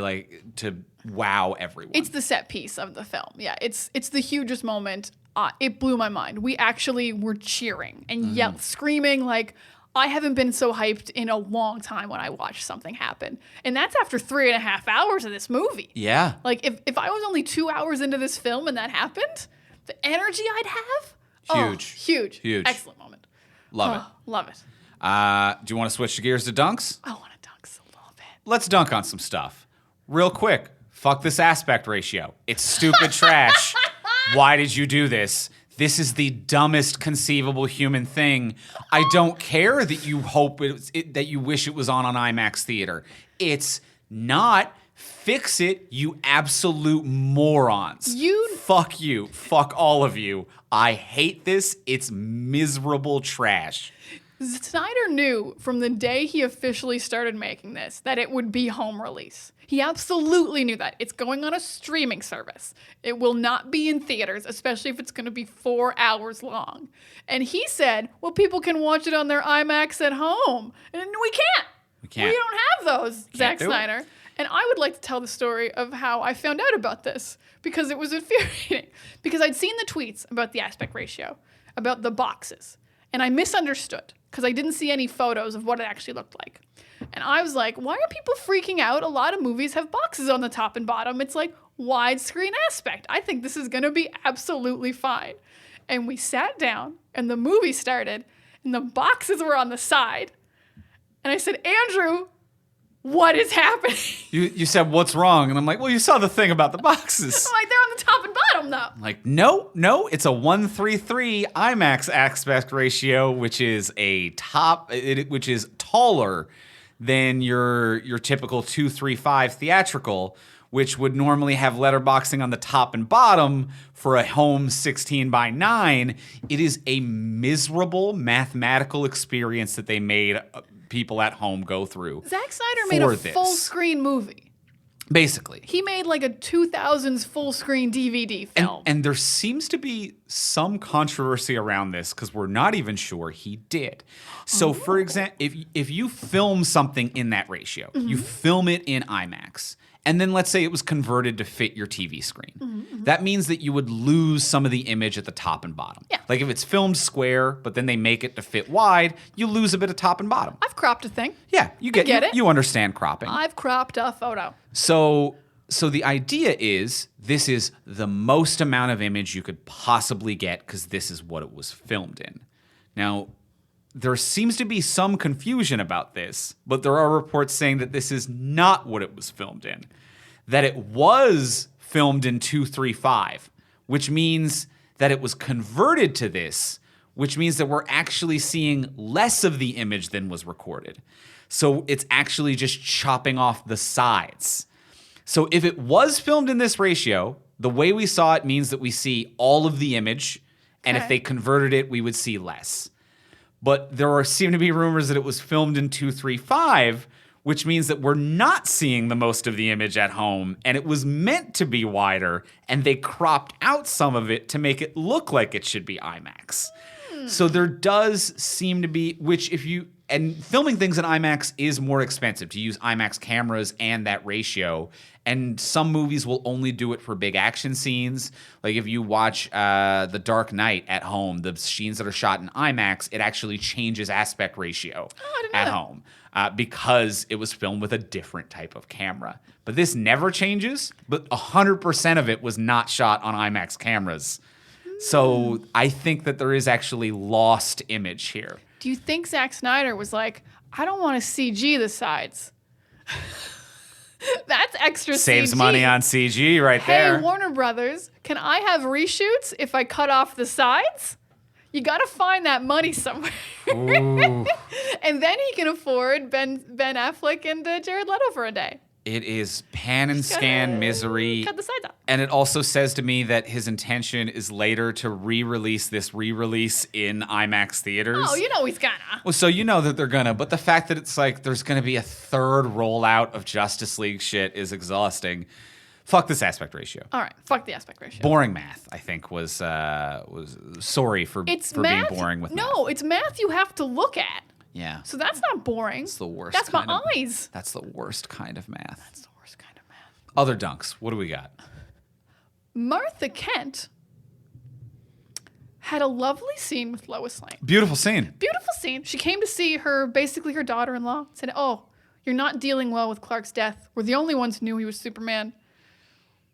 to wow everyone. It's the set piece of the film. Yeah, it's the hugest moment. It blew my mind. We actually were cheering and screaming I haven't been so hyped in a long time when I watched something happen. And that's after 3.5 hours of this movie. Yeah. If I was only 2 hours into this film and that happened, the energy I'd have. Huge. Huge. Excellent moment. Love it. Love it. Do you want to switch gears to dunks? I want to dunks a little bit. Let's dunk on some stuff. Real quick. Fuck this aspect ratio. It's stupid trash. Why did you do this? This is the dumbest conceivable human thing. I don't care that you hope that you wish it was on IMAX theater. It's not. Fix it, you absolute morons. Fuck you. Fuck all of you. I hate this. It's miserable trash. Snyder knew from the day he officially started making this that it would be home release. He absolutely knew that. It's going on a streaming service. It will not be in theaters, especially if it's going to be 4 hours long. And he said, well, people can watch it on their IMAX at home. And we can't. We can't. We don't have those, Zack Snyder. And I would like to tell the story of how I found out about this because it was infuriating. Because I'd seen the tweets about the aspect ratio, about the boxes, and I misunderstood because I didn't see any photos of what it actually looked like. And I was like, why are people freaking out? A lot of movies have boxes on the top and bottom. It's like widescreen aspect. I think this is going to be absolutely fine. And we sat down and the movie started and the boxes were on the side. And I said, Andrew, what is happening? You said, what's wrong? And I'm like, well, you saw the thing about the boxes. I'm like, they're on the top and bottom, though. I'm like, no, it's a 1:3:3 IMAX aspect ratio, which is which is taller than your typical 2:3:5 theatrical, which would normally have letterboxing on the top and bottom for a home 16:9. It is a miserable mathematical experience that they made people at home go through. Zack Snyder made a full screen movie. Basically. He made like a 2000s full screen DVD film. And there seems to be some controversy around this because we're not even sure he did. So for example, if you film something in that ratio, you film it in IMAX, and then let's say it was converted to fit your TV screen. That means that you would lose some of the image at the top and bottom. Yeah. Like if it's filmed square, but then they make it to fit wide, you lose a bit of top and bottom. I've cropped a thing. Yeah, you get it. You understand cropping. I've cropped a photo. So the idea is this is the most amount of image you could possibly get because this is what it was filmed in. Now, there seems to be some confusion about this, but there are reports saying that this is not what it was filmed in. That it was filmed in 2:3:5, which means that it was converted to this, which means that we're actually seeing less of the image than was recorded. So it's actually just chopping off the sides. So if it was filmed in this ratio, the way we saw it means that we see all of the image, and if they converted it, we would see less. But there seem to be rumors that it was filmed in 2:3:5, which means that we're not seeing the most of the image at home, and it was meant to be wider, and they cropped out some of it to make it look like it should be IMAX. So there does seem to be, and filming things in IMAX is more expensive to use IMAX cameras and that ratio. And some movies will only do it for big action scenes. Like if you watch The Dark Knight at home, the scenes that are shot in IMAX, it actually changes aspect ratio at home because it was filmed with a different type of camera. But this never changes, but 100% of it was not shot on IMAX cameras. So I think that there is actually lost image here. Do you think Zack Snyder was like, I don't want to CG the sides? That's extra Saves CG. money on CG right there. Hey, Warner Brothers, can I have reshoots if I cut off the sides? You got to find that money somewhere. And then he can afford Ben Affleck and Jared Leto for a day. It is pan and scan misery. Cut the sides out. And it also says to me that his intention is later to re-release in IMAX theaters. Oh, you know he's gonna. Well, so you know that they're gonna, but the fact that it's like there's gonna be a third rollout of Justice League shit is exhausting. Fuck this aspect ratio. All right, fuck the aspect ratio. Boring math, I think, was sorry for being boring with math. No, it's math you have to look at. Yeah. So that's not boring. It's the worst. That's my eyes. That's the worst kind of math. That's the worst kind of math. Other dunks. What do we got? Martha Kent had a lovely scene with Lois Lane. Beautiful scene. Beautiful scene. She came to see her daughter-in-law. Said, "Oh, you're not dealing well with Clark's death. We're the only ones who knew he was Superman.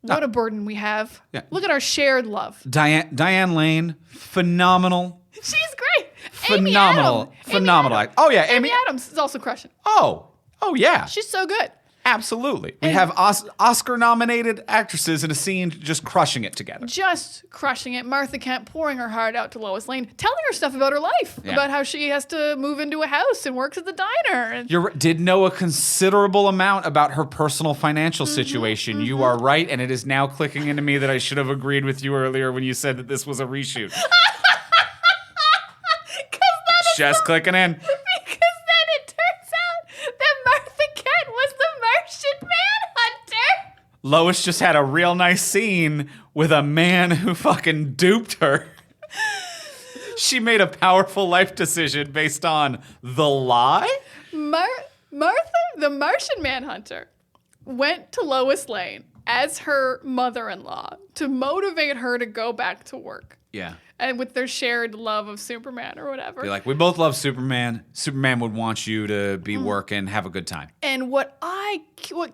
What a burden we have. Yeah. Look at our shared love." Diane Lane, phenomenal. She's great. Phenomenal. Phenomenal. Oh, yeah. Amy Adams is also crushing. Oh, yeah. She's so good. Absolutely. We have Oscar-nominated actresses in a scene just crushing it together. Just crushing it. Martha Kent pouring her heart out to Lois Lane, telling her stuff about her life, about how she has to move into a house and works at the diner. Did know a considerable amount about her personal financial situation. You are right, and it is now clicking into me that I should have agreed with you earlier when you said that this was a reshoot. Just clicking in. Because then it turns out that Martha Kent was the Martian Manhunter. Lois just had a real nice scene with a man who fucking duped her. She made a powerful life decision based on the lie? Martha, the Martian Manhunter, went to Lois Lane as her mother-in-law to motivate her to go back to work. Yeah. And with their shared love of Superman or whatever. Be like, we both love Superman. Superman would want you to be working, have a good time. And what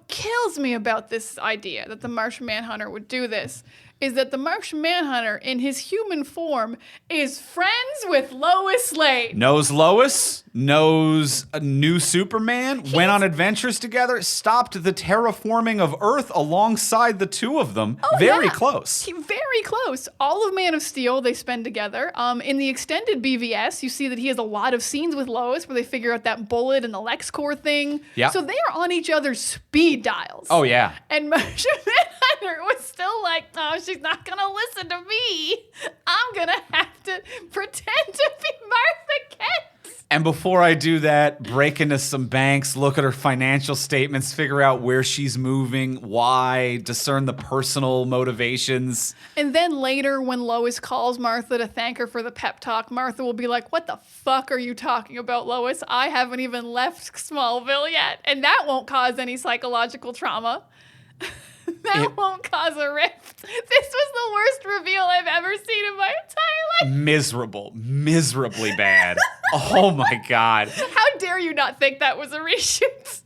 kills me about this idea that the Martian Manhunter would do this is that the Martian Manhunter, in his human form, is friends with Lois Lane. Knows Lois, knows a new Superman, went on adventures together, stopped the terraforming of Earth alongside the two of them. Very close. Very close. All of Man of Steel they spend together. In the extended BVS, you see that he has a lot of scenes with Lois where they figure out that bullet and the LexCorp thing. Yeah. So they are on each other's speed dials. Oh, yeah. And Martian Manhunter was still like, oh, she's not going to listen to me. I'm going to have to pretend to be Martha Kent. And before I do that, break into some banks, look at her financial statements, figure out where she's moving, why, discern the personal motivations. And then later, when Lois calls Martha to thank her for the pep talk, Martha will be like, what the fuck are you talking about, Lois? I haven't even left Smallville yet. And that won't cause any psychological trauma. That won't cause a rift. This was the worst reveal I've ever seen in my entire life. Miserably bad. Oh my God. How dare you not think that was a reshoot?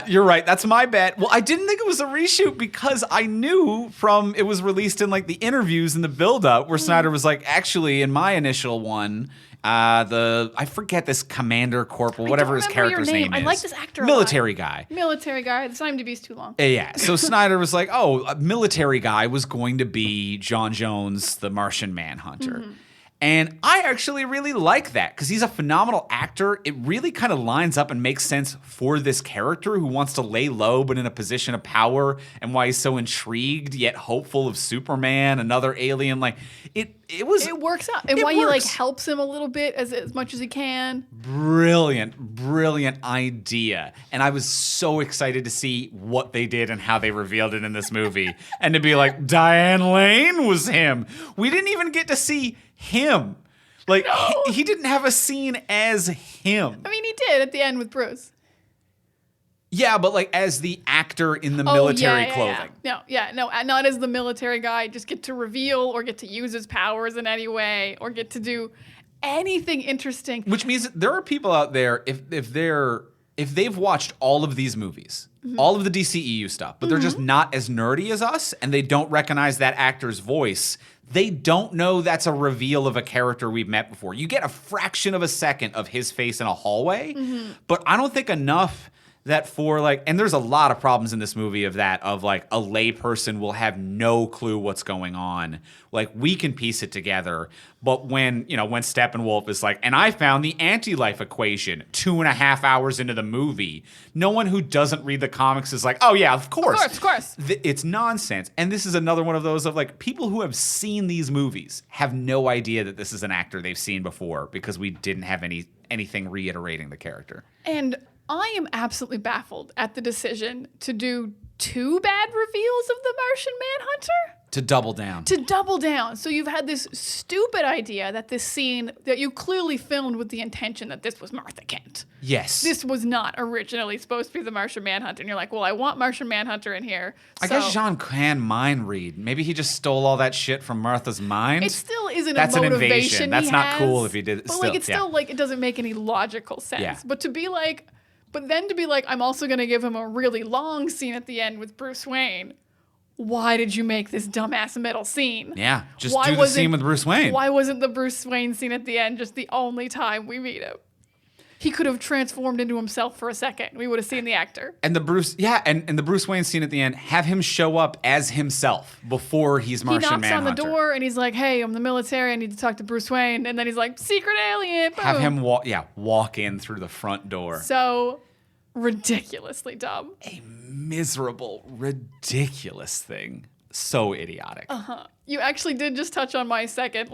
You're right. That's my bet. Well, I didn't think it was a reshoot because I knew from it was released in like the interviews and the build-up where Snyder was like, actually, in my initial one, I forget this commander corporal, whatever his character's name is. I like this actor. Military guy. Military guy. The IMDb's too long. Yeah. So Snyder was like, oh, a military guy was going to be John Jones, the Martian Manhunter. And I actually really like that because he's a phenomenal actor. It really kind of lines up and makes sense for this character who wants to lay low but in a position of power, and why he's so intrigued yet hopeful of Superman, another alien. Like it works out. And why he like helps him a little bit as much as he can. Brilliant idea. And I was so excited to see what they did and how they revealed it in this movie. And to be like, Diane Lane was him. We didn't even get to see him. Like, no. he didn't have a scene as him. I mean, he did at the end with Bruce. Yeah, but like as the actor in the military clothing. No, not as the military guy. Just get to reveal or get to use his powers in any way or get to do anything interesting. Which means there are people out there, if they've watched all of these movies, all of the DCEU stuff, but they're just not as nerdy as us and they don't recognize that actor's voice, they don't know that's a reveal of a character we've met before. You get a fraction of a second of his face in a hallway, but I don't think enough that for like, and there's a lot of problems in this movie of like a lay person will have no clue what's going on. Like we can piece it together, but when Steppenwolf is like, and I found the anti-life equation 2.5 hours into the movie, no one who doesn't read the comics is like, oh yeah, of course. Of course. It's nonsense. And this is another one of those of like people who have seen these movies have no idea that this is an actor they've seen before because we didn't have anything reiterating the character. And I am absolutely baffled at the decision to do 2 bad reveals of the Martian Manhunter. To double down. So you've had this stupid idea that this scene that you clearly filmed with the intention that this was Martha Kent. Yes. This was not originally supposed to be the Martian Manhunter. And you're like, well, I want Martian Manhunter in here. I guess Jean can mind read. Maybe he just stole all that shit from Martha's mind. It still isn't That's a an motivation. invasion. That's not cool if he did it. But like, it's still like, it doesn't make any logical sense. Yeah. But then to be like, I'm also going to give him a really long scene at the end with Bruce Wayne. Why did you make this dumbass middle scene? Yeah, just do the scene with Bruce Wayne. Why wasn't the Bruce Wayne scene at the end just the only time we meet him? He could have transformed into himself for a second. We would have seen the actor. And the Bruce Wayne scene at the end, have him show up as himself before he's Martian Manhunter. He knocks on the door and he's like, hey, I'm the military. I need to talk to Bruce Wayne. And then he's like, secret alien. Boom. Have him walk in through the front door. So ridiculously dumb. A miserable, ridiculous thing. So idiotic. You actually did just touch on my second,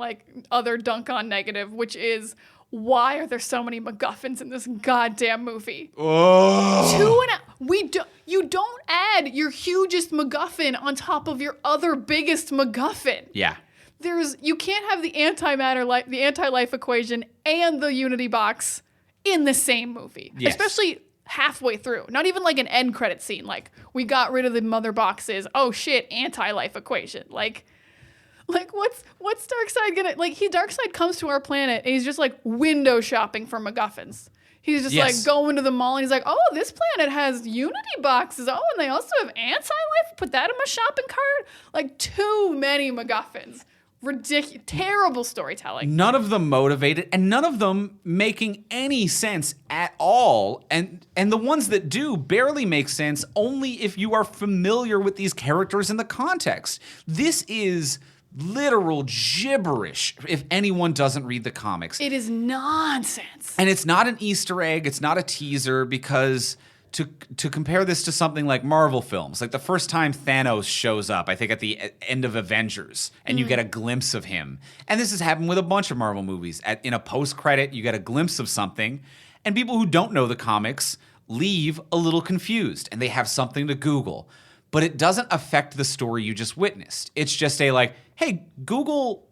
other dunk on negative, which is, why are there so many MacGuffins in this goddamn movie? Oh. You don't add your hugest MacGuffin on top of your other biggest MacGuffin. Yeah. You can't have the anti-life equation and the Unity box in the same movie. Yes. Especially halfway through. Not even like an end credit scene. Like, we got rid of the mother boxes. Oh shit, anti-life equation. Like what's Darkseid gonna like? Darkseid comes to our planet and he's just like window shopping for MacGuffins. He's just like going to the mall and he's like, oh, this planet has Unity boxes. Oh, and they also have anti-life. Put that in my shopping cart. Like, too many MacGuffins. Ridiculous, terrible storytelling. None of them motivated, and none of them making any sense at all. And the ones that do barely make sense only if you are familiar with these characters in the context. This is literal gibberish if anyone doesn't read the comics. It is nonsense. And it's not an Easter egg, it's not a teaser, because to compare this to something like Marvel films, like the first time Thanos shows up, I think at the end of Avengers, and you get a glimpse of him. And this has happened with a bunch of Marvel movies. In a post-credit, you get a glimpse of something, and people who don't know the comics leave a little confused, and they have something to Google. But it doesn't affect the story you just witnessed. It's just hey, Google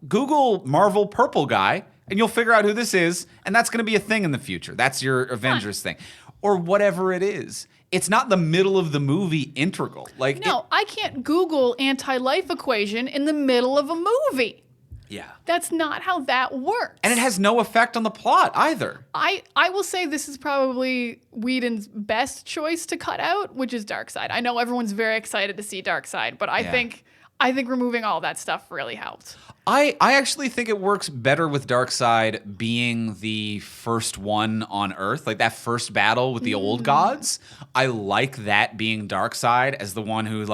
Marvel purple guy, and you'll figure out who this is, and that's going to be a thing in the future. That's your Avengers thing. Or whatever it is. It's not the middle of the movie integral. I can't Google anti-life equation in the middle of a movie. Yeah. That's not how that works. And it has no effect on the plot either. I will say this is probably Whedon's best choice to cut out, which is Darkseid. I know everyone's very excited to see Darkseid, but I think removing all that stuff really helped. I actually think it works better with Darkseid being the first one on Earth, like that first battle with the old gods. I like that being Darkseid as the one who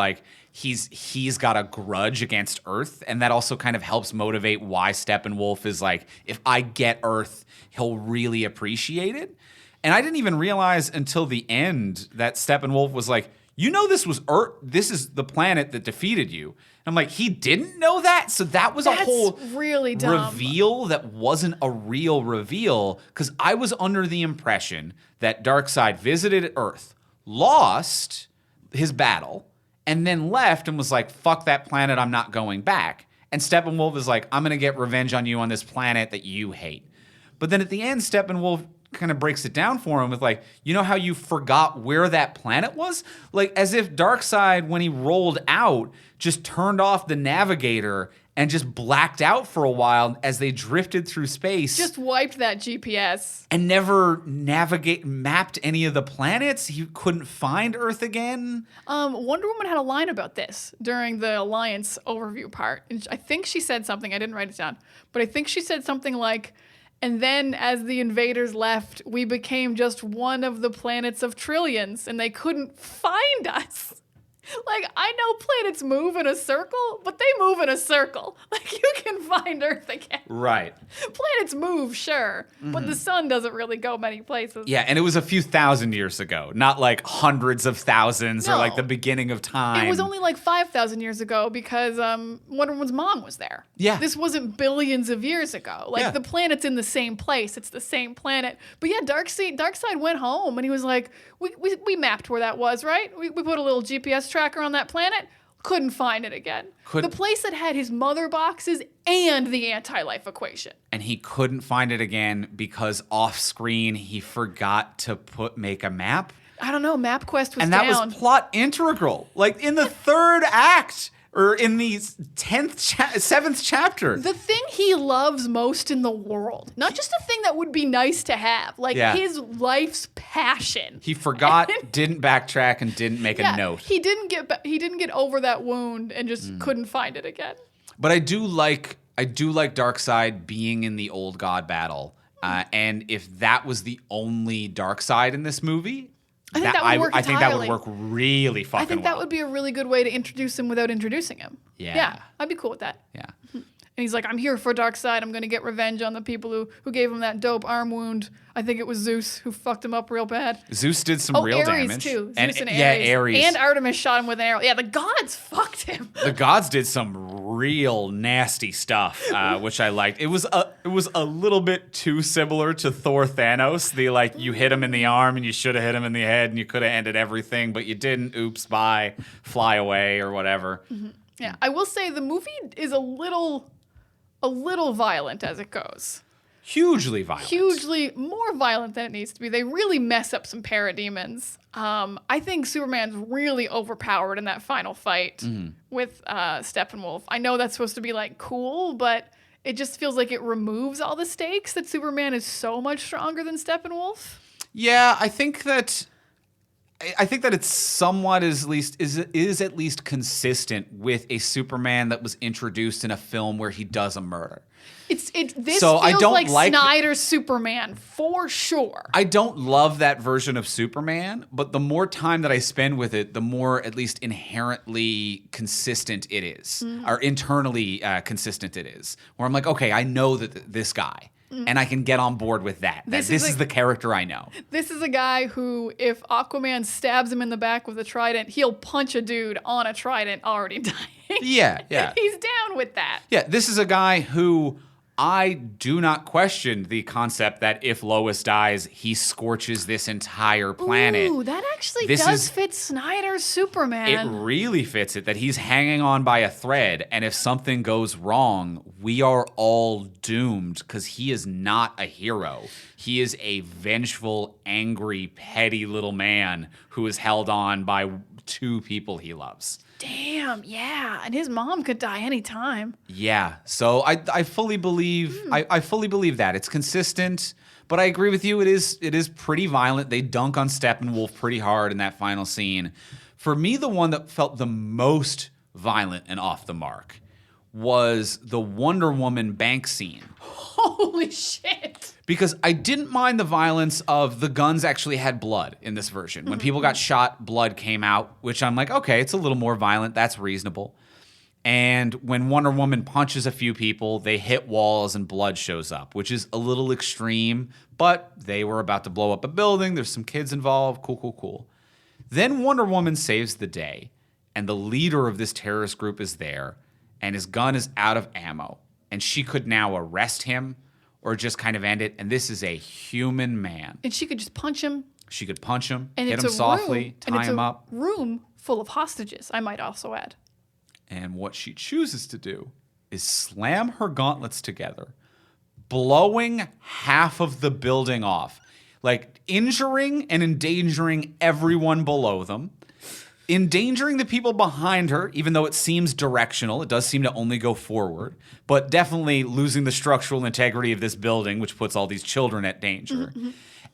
he's got a grudge against Earth, and that also kind of helps motivate why Steppenwolf is like, if I get Earth, he'll really appreciate it. And I didn't even realize until the end that Steppenwolf was like, this was Earth. This is the planet that defeated you. I'm like, he didn't know that? So that was a whole really dumb reveal that wasn't a real reveal, because I was under the impression that Darkseid visited Earth, lost his battle, and then left and was like, fuck that planet, I'm not going back. And Steppenwolf is like, I'm going to get revenge on you on this planet that you hate. But then at the end, Steppenwolf kind of breaks it down for him with like, you know how you forgot where that planet was? Like, as if Darkseid, when he rolled out, just turned off the navigator and just blacked out for a while as they drifted through space. Just wiped that GPS. And never mapped any of the planets. He couldn't find Earth again. Wonder Woman had a line about this during the Alliance overview part. And I think she said something, I didn't write it down, but I think she said something like, and then as the invaders left, we became just one of the planets of trillions, and they couldn't find us. Like, I know planets move in a circle, but they move in a circle. Like, you can find Earth again. Right. Planets move, sure, but the sun doesn't really go many places. Yeah, and it was a few thousand years ago, not like hundreds of thousands or like the beginning of time. It was only like 5,000 years ago because Wonder Woman's mom was there. Yeah. This wasn't billions of years ago. Like, the planet's in the same place. It's the same planet. But yeah, Darkseid went home and he was like, we mapped where that was, right? We put a little GPS tracker on that planet. Couldn't find it again. The place that had his mother boxes and the anti-life equation. And he couldn't find it again because off screen he forgot to make a map. I don't know. MapQuest was and that down. was plot integral. Like in the third act or in the 7th chapter. The thing he loves most in the world. Not just a thing that would be nice to have. Like his life's passion. He forgot, didn't backtrack, and didn't make a note. He didn't get over that wound and just couldn't find it again. But I do like Darkseid being in the old god battle. And if that was the only Darkseid in this movie, I think that would work I think that would work really fucking well. I think that would be a really good way to introduce him without introducing him. Yeah, I'd be cool with that. Yeah. And he's like, I'm here for Darkseid. I'm going to get revenge on the people who gave him that dope arm wound. I think it was Zeus who fucked him up real bad. Zeus did some real Ares damage. Too. And, Zeus and yeah, Ares. Ares. And Artemis shot him with an arrow. Yeah, the gods fucked him. The gods did some real nasty stuff, which I liked. It was a little bit too similar to Thor Thanos. You hit him in the arm and you should have hit him in the head and you could have ended everything, but you didn't. Oops, bye, fly away or whatever. Mm-hmm. Yeah, I will say the movie is a little violent as it goes. Hugely violent. Hugely more violent than it needs to be. They really mess up some parademons. I think Superman's really overpowered in that final fight with Steppenwolf. I know that's supposed to be like cool, but it just feels like it removes all the stakes that Superman is so much stronger than Steppenwolf. Yeah, I think that it's somewhat is at least consistent with a Superman that was introduced in a film where he does a murder. This So feels I don't like Snyder's Superman for sure. I don't love that version of Superman, but the more time that I spend with it, the more at least inherently consistent it is, or internally consistent it is. Where I'm like, okay, I know that this guy, and I can get on board with that. This is the character I know. This is a guy who, if Aquaman stabs him in the back with a trident, he'll punch a dude on a trident already dying. Yeah. He's down with that. Yeah, this is a guy who I do not question the concept that if Lois dies, he scorches this entire planet. Ooh, that actually does fit Snyder's Superman. It really fits it that he's hanging on by a thread, and if something goes wrong, we are all doomed because he is not a hero. He is a vengeful, angry, petty little man who is held on by two people he loves. Damn, yeah, and his mom could die anytime. Yeah, so I fully believe I fully believe that it's consistent, but I agree with you. It is pretty violent. They dunk on Steppenwolf pretty hard in that final scene. For me, the one that felt the most violent and off the mark was the Wonder Woman bank scene. Holy shit. Because I didn't mind the violence of the guns actually had blood in this version. When people got shot, blood came out, which I'm like, okay, it's a little more violent. That's reasonable. And when Wonder Woman punches a few people, they hit walls and blood shows up, which is a little extreme, but they were about to blow up a building. There's some kids involved. Cool. Then Wonder Woman saves the day, and the leader of this terrorist group is there, and his gun is out of ammo. And she could now arrest him or just kind of end it. And this is a human man. And she could just punch him. She could punch him, and hit him softly, tie him up. Room full of hostages, I might also add. And what she chooses to do is slam her gauntlets together, blowing half of the building off, like injuring and endangering everyone below them. Endangering the people behind her, even though it seems directional. It does seem to only go forward, but definitely losing the structural integrity of this building, which puts all these children at danger.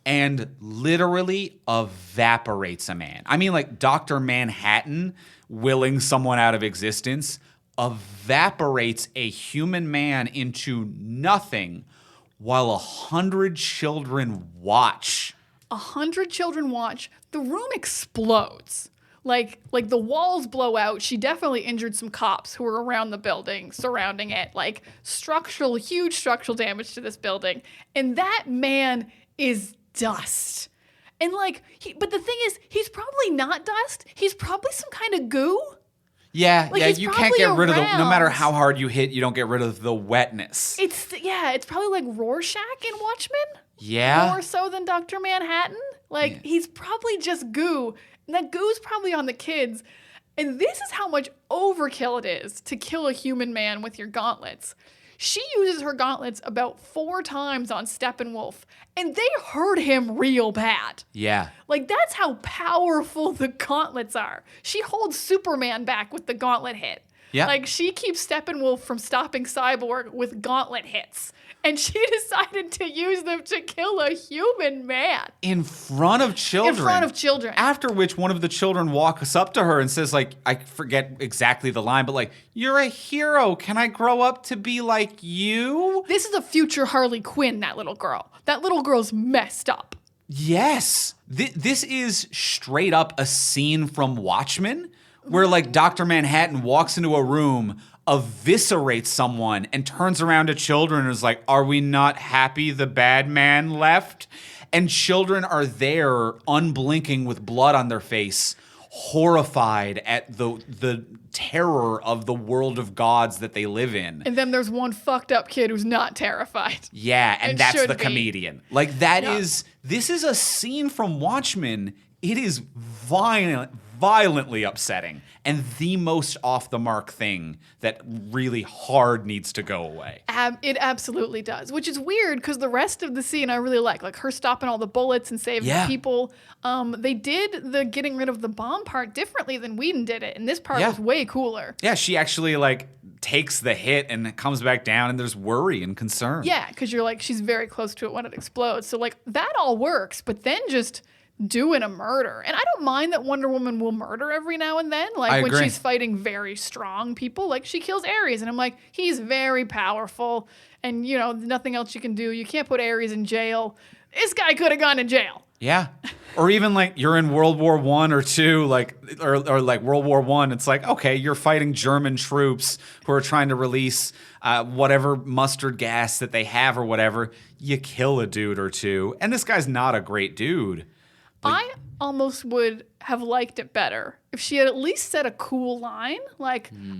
And literally evaporates a man. I mean, like Dr. Manhattan willing someone out of existence, evaporates a human man into nothing while 100 children watch. 100 children watch. The room explodes. Like the walls blow out. She definitely injured some cops who were around the building, surrounding it. Like huge structural damage to this building. And that man is dust. And but the thing is, he's probably not dust. He's probably some kind of goo. Yeah, you can't get rid of no matter how hard you hit, you don't get rid of the wetness. It's probably like Rorschach in Watchmen. Yeah. More so than Dr. Manhattan. He's probably just goo. And that goo's probably on the kids. And this is how much overkill it is to kill a human man with your gauntlets. She uses her gauntlets about 4 times on Steppenwolf, and they hurt him real bad. Yeah. That's how powerful the gauntlets are. She holds Superman back with the gauntlet hit. Yeah. She keeps Steppenwolf from stopping Cyborg with gauntlet hits. And she decided to use them to kill a human man. In front of children. In front of children. After which one of the children walks up to her and says, I forget exactly the line, but you're a hero. Can I grow up to be like you? This is a future Harley Quinn, that little girl. That little girl's messed up. Yes. This is straight up a scene from Watchmen where Dr. Manhattan walks into a room, eviscerates someone, and turns around to children and is like, are we not happy the bad man left? And children are there unblinking with blood on their face, horrified at the terror of the world of gods that they live in. And then there's one fucked up kid who's not terrified. Yeah, and that's the comedian. This is a scene from Watchmen. It is violent, violently upsetting and the most off the mark thing that really hard needs to go away. It absolutely does, which is weird because the rest of the scene I really like her stopping all the bullets and saving people. They did the getting rid of the bomb part differently than Whedon did it, and this part was way cooler. Yeah, she actually takes the hit and it comes back down, and there's worry and concern. Yeah, because you're she's very close to it when it explodes, so that all works. But then just doing a murder, and I don't mind that Wonder Woman will murder every now and then, when she's fighting very strong people. She kills Ares, and I'm like, he's very powerful, and nothing else you can do. You can't put Ares in jail. This guy could have gone to jail. Yeah. Or even you're in World War I or II, or World War I, it's okay, you're fighting German troops who are trying to release whatever mustard gas that they have or whatever. You kill a dude or two, and this guy's not a great dude. I almost would have liked it better if she had at least said a cool line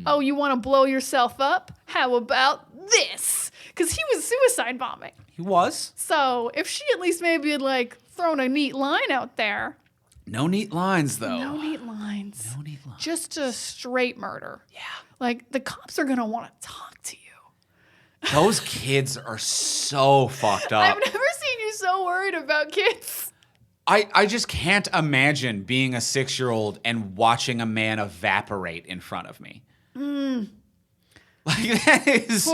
oh, you want to blow yourself up? How about this? Because he was suicide bombing. He was. So if she at least maybe had thrown a neat line out there. No neat lines, though. No neat lines. No neat lines. Just a straight murder. Yeah. The cops are going to want to talk to you. Those kids are so fucked up. I've never seen you so worried about kids. I just can't imagine being a 6-year-old and watching a man evaporate in front of me. That is...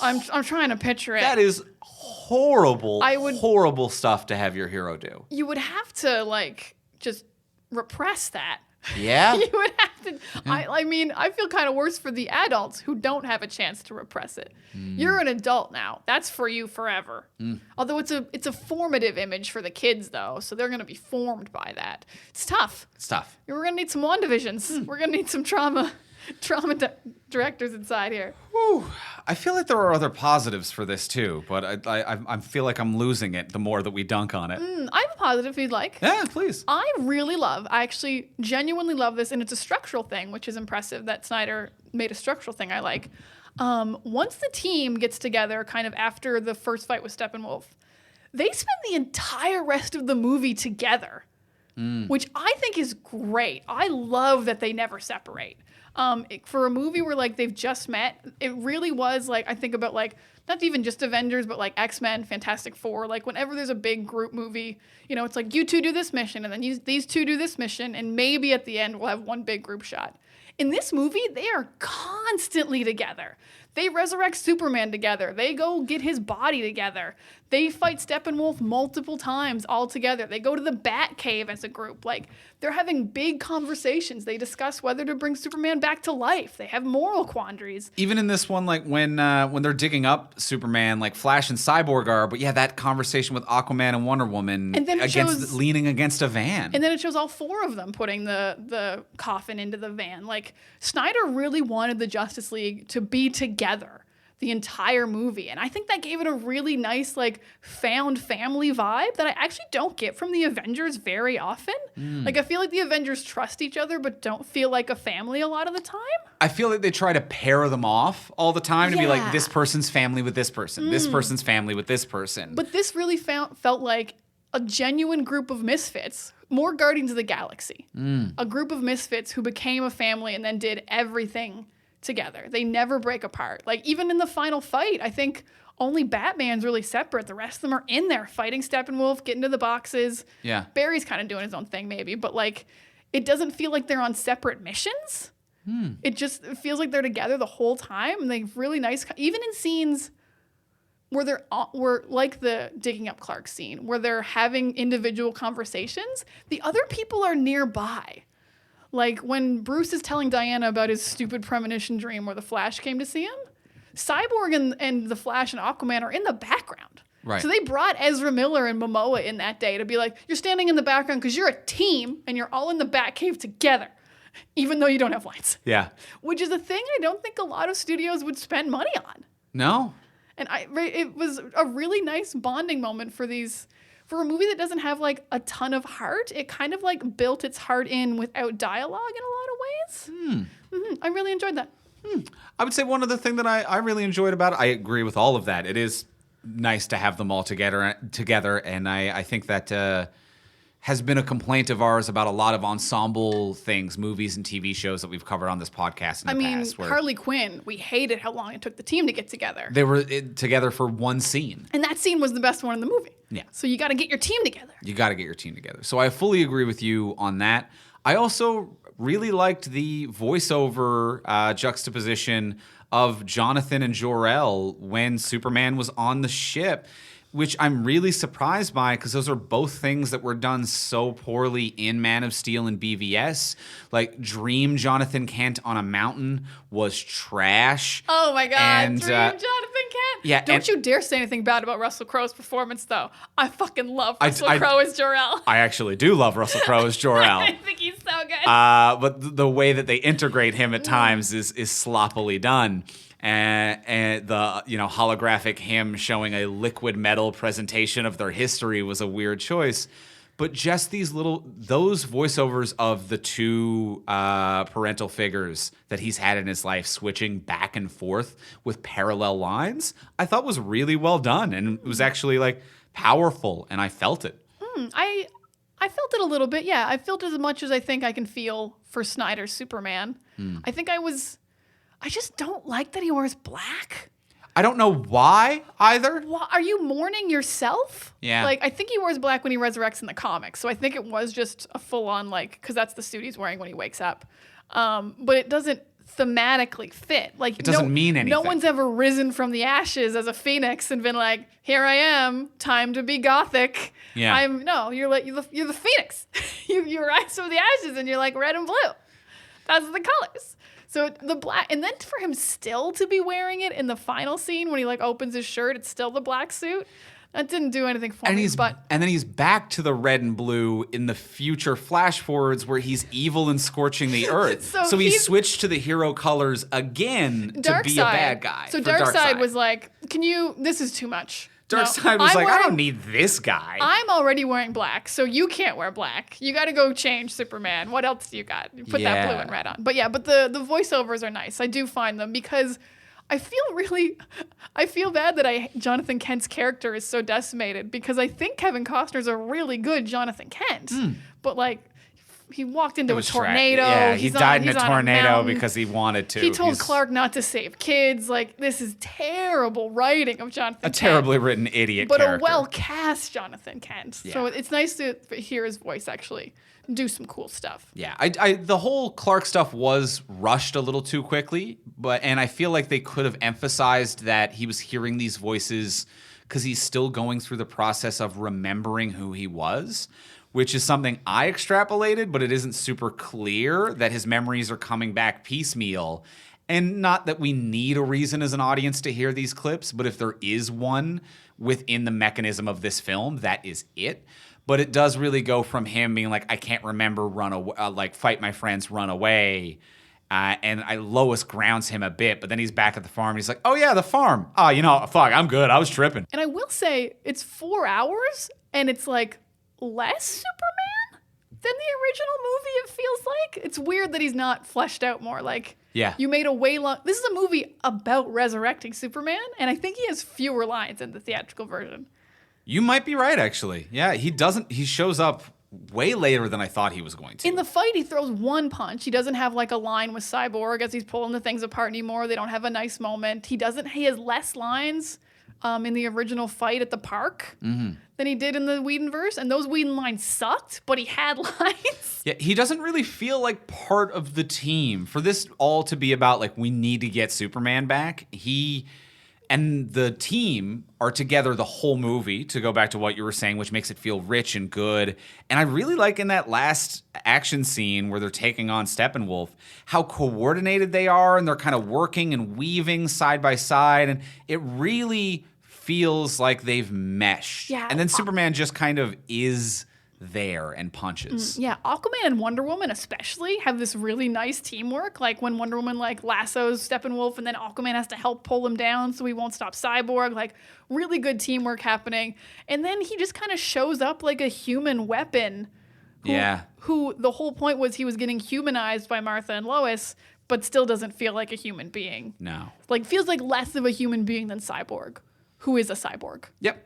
I'm trying to picture it. That is horrible stuff to have your hero do. You would have to, just repress that. Yeah? You would have to. I mean, I feel kind of worse for the adults who don't have a chance to repress it. You're an adult now. That's for you forever. Although it's a formative image for the kids, though, so they're going to be formed by that. It's tough. We're going to need some WandaVisions. We're going to need some trauma directors inside here. Whew. I feel like there are other positives for this too, but I feel like I'm losing it the more that we dunk on it. I have a positive if you'd like. Yeah, please. I actually genuinely love this, and it's a structural thing, which is impressive that Snyder made a structural thing I like. Once the team gets together, kind of after the first fight with Steppenwolf, they spend the entire rest of the movie together, which I think is great. I love that they never separate. For a movie where they've just met, it really was I think about not even just Avengers, but X-Men, Fantastic Four. Whenever there's a big group movie, it's you two do this mission, and then these two do this mission, and maybe at the end we'll have one big group shot. In this movie, they are constantly together. They resurrect Superman together. They go get his body together. They fight Steppenwolf multiple times all together. They go to the Bat Cave as a group. They're having big conversations. They discuss whether to bring Superman back to life. They have moral quandaries. Even in this one, when they're digging up Superman, Flash and Cyborg are, but that conversation with Aquaman and Wonder Woman and then leaning against a van. And then it shows all four of them putting the coffin into the van. Snyder really wanted the Justice League to be together the entire movie. And I think that gave it a really nice, found family vibe that I actually don't get from the Avengers very often. I feel like the Avengers trust each other, but don't feel like a family a lot of the time. I feel like they try to pair them off all the time to be this person's family with this person, this person's family with this person. But this really felt like a genuine group of misfits, more Guardians of the Galaxy. A group of misfits who became a family and then did everything together. They never break apart. Even in the final fight, I think only Batman's really separate. The rest of them are in there fighting Steppenwolf, getting to the boxes. Yeah. Barry's kind of doing his own thing maybe, but it doesn't feel like they're on separate missions. It just feels like they're together the whole time, and they've really nice, even in scenes where were like the digging up Clark scene, where they're having individual conversations, the other people are nearby. When Bruce is telling Diana about his stupid premonition dream where the Flash came to see him, Cyborg and the Flash and Aquaman are in the background. Right. So they brought Ezra Miller and Momoa in that day to be you're standing in the background because you're a team and you're all in the Batcave together, even though you don't have lines. Yeah. Which is a thing I don't think a lot of studios would spend money on. No. And it was a really nice bonding moment for a movie that doesn't have a ton of heart. It kind of built its heart in without dialogue in a lot of ways. I really enjoyed that. I would say one other thing that I really enjoyed about it, I agree with all of that. It is nice to have them all together, and I think that has been a complaint of ours about a lot of ensemble things, movies and TV shows that we've covered on this podcast in the past. Where Harley Quinn, we hated how long it took the team to get together. they were together for one scene. And that scene was the best one in the movie. Yeah. So you got to get your team together. You got to get your team together. So I fully agree with you on that. I also really liked the voiceover juxtaposition of Jonathan and Jor-El when Superman was on the ship, which I'm really surprised by because those are both things that were done so poorly in Man of Steel and BVS. Like Dream Jonathan Kent on a mountain was trash. Oh my God, And, Dream Jonathan Kent. yeah, Don't you dare say anything bad about Russell Crowe's performance, though. I fucking love Russell Crowe as Jor-El. I actually do love Russell Crowe as Jor-El. I think he's so good. But the way that they integrate him at times is sloppily done. And the holographic him showing a liquid metal presentation of their history was a weird choice. But just those voiceovers of the two parental figures that he's had in his life switching back and forth with parallel lines, I thought was really well done. And it was actually like powerful and I felt it. I felt it a little bit, yeah. I felt as much as I think I can feel for Snyder's Superman. I think I just don't like that he wears black. I don't know why either. Why, are you mourning yourself? Yeah. Like, I think he wears black when he resurrects in the comics. So I think it was just a full-on, because that's the suit he's wearing when he wakes up. But it doesn't thematically fit. Like, it doesn't mean anything. No one's ever risen from the ashes as a phoenix and been like, here I am, time to be gothic. Yeah. You're the phoenix. you rise from the ashes and you're like red and blue. That's the colors. So the black, and then for him still to be wearing it in the final scene when he opens his shirt, it's still the black suit. That didn't do anything for me. And then he's back to the red and blue in the future flash forwards where he's evil and scorching the earth. so he switched to the hero colors again to be a bad guy. So Darkseid was like, this is too much. Darkseid was like, I don't need this guy. I'm already wearing black, so you can't wear black. You got to go change Superman. What else do you got? You put that blue and red on. But yeah, the voiceovers are nice. I do find them because I feel bad that Jonathan Kent's character is so decimated because I think Kevin Costner's a really good Jonathan Kent. But he walked into a tornado. Yeah, he died in a tornado because he wanted to. He told Clark not to save kids. This is terrible writing of Jonathan Kent. A terribly written idiot but character. a well-cast Jonathan Kent. Yeah. So it's nice to hear his voice actually do some cool stuff. Yeah, the whole Clark stuff was rushed a little too quickly, and I feel like they could have emphasized that he was hearing these voices because he's still going through the process of remembering who he was, which is something I extrapolated, but it isn't super clear that his memories are coming back piecemeal. And not that we need a reason as an audience to hear these clips, but if there is one within the mechanism of this film, that is it. But it does really go from him being like, I can't remember, run away, fight my friends, run away. And Lois grounds him a bit, but then he's back at the farm. And he's like, oh, yeah, the farm. Oh, fuck, I'm good. I was tripping. And I will say it's 4 hours, and it's less Superman than the original movie, it feels like. It's weird that he's not fleshed out more. Yeah. You made a way long... This is a movie about resurrecting Superman, and I think he has fewer lines in the theatrical version. You might be right, actually. Yeah, he shows up way later than I thought he was going to. In the fight, he throws one punch. He doesn't have a line with Cyborg as he's pulling the things apart anymore. They don't have a nice moment. He has less lines in the original fight at the park than he did in the Whedonverse. And those Whedon lines sucked, but he had lines. Yeah, he doesn't really feel like part of the team. For this all to be about, we need to get Superman back, he and the team are together the whole movie, to go back to what you were saying, which makes it feel rich and good. And I really like in that last action scene where they're taking on Steppenwolf, how coordinated they are, and they're kind of working and weaving side by side. And it really feels like they've meshed. Yeah. And then Superman just kind of is there and punches. Yeah, Aquaman and Wonder Woman especially have this really nice teamwork. When Wonder Woman lassos Steppenwolf and then Aquaman has to help pull him down so he won't stop Cyborg. Really good teamwork happening. And then he just kind of shows up like a human weapon. Who the whole point was he was getting humanized by Martha and Lois, but still doesn't feel like a human being. No. Feels like less of a human being than Cyborg, who is a cyborg. Yep.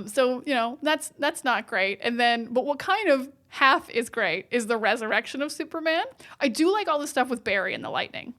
So, that's not great. And then, but what kind of half is great is the resurrection of Superman. I do like all the stuff with Barry and the lightning.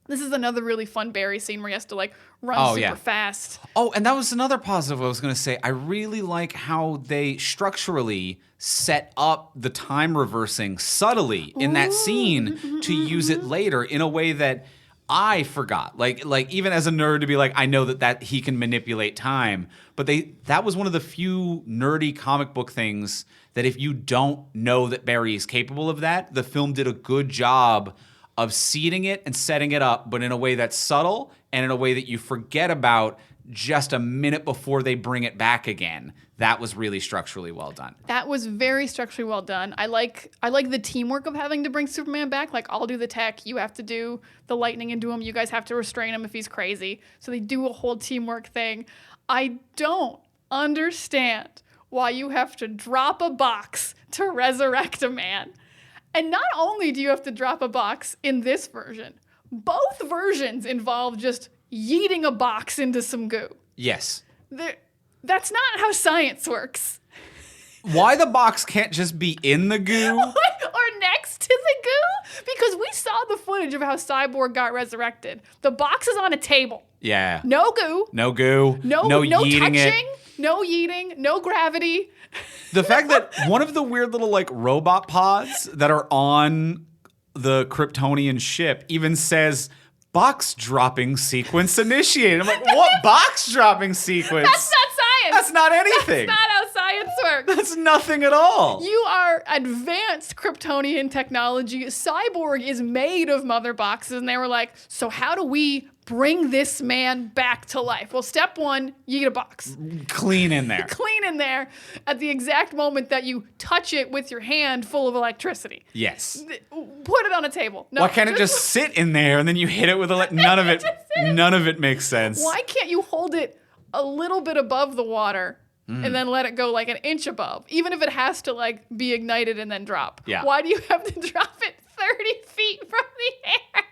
This is another really fun Barry scene where he has to like run super fast. Oh, and that was another positive I was going to say. I really like how they structurally set up the time reversing subtly in that scene to use it later in a way that I forgot. Like even as a nerd to be like, I know that he can manipulate time, but that was one of the few nerdy comic book things that if you don't know that Barry is capable of that, the film did a good job of seeding it and setting it up, but in a way that's subtle and in a way that you forget about just a minute before they bring it back again. That was really structurally well done. That was very structurally well done. I like the teamwork of having to bring Superman back. Like, I'll do the tech, you have to do the lightning and do him. You guys have to restrain him if he's crazy. So they do a whole teamwork thing. I don't understand why you have to drop a box to resurrect a man. And not only do you have to drop a box in this version, both versions involve just yeeting a box into some goo. Yes. That's not how science works. Why the box can't just be in the goo? Or next to the goo? Because we saw the footage of how Cyborg got resurrected. The box is on a table. Yeah. No goo. No goo. No yeeting touching. It. No yeeting. No gravity. The fact that one of the weird little like robot pods that are on the Kryptonian ship even says box dropping sequence initiated. I'm like, what box dropping sequence? That's not science. That's not anything. That's not how science works. That's nothing at all. You are advanced Kryptonian technology. Cyborg is made of mother boxes, and they were like, so how do we bring this man back to life? Well, step one, you get a box. Clean in there. Clean in there at the exact moment that you touch it with your hand full of electricity. Yes. Put it on a table. No, why can't it just sit in there and then you hit it with none of it makes sense. Why can't you hold it a little bit above the water and then let it go like an inch above, even if it has to like be ignited and then drop? Yeah. Why do you have to drop it 30 feet from the air?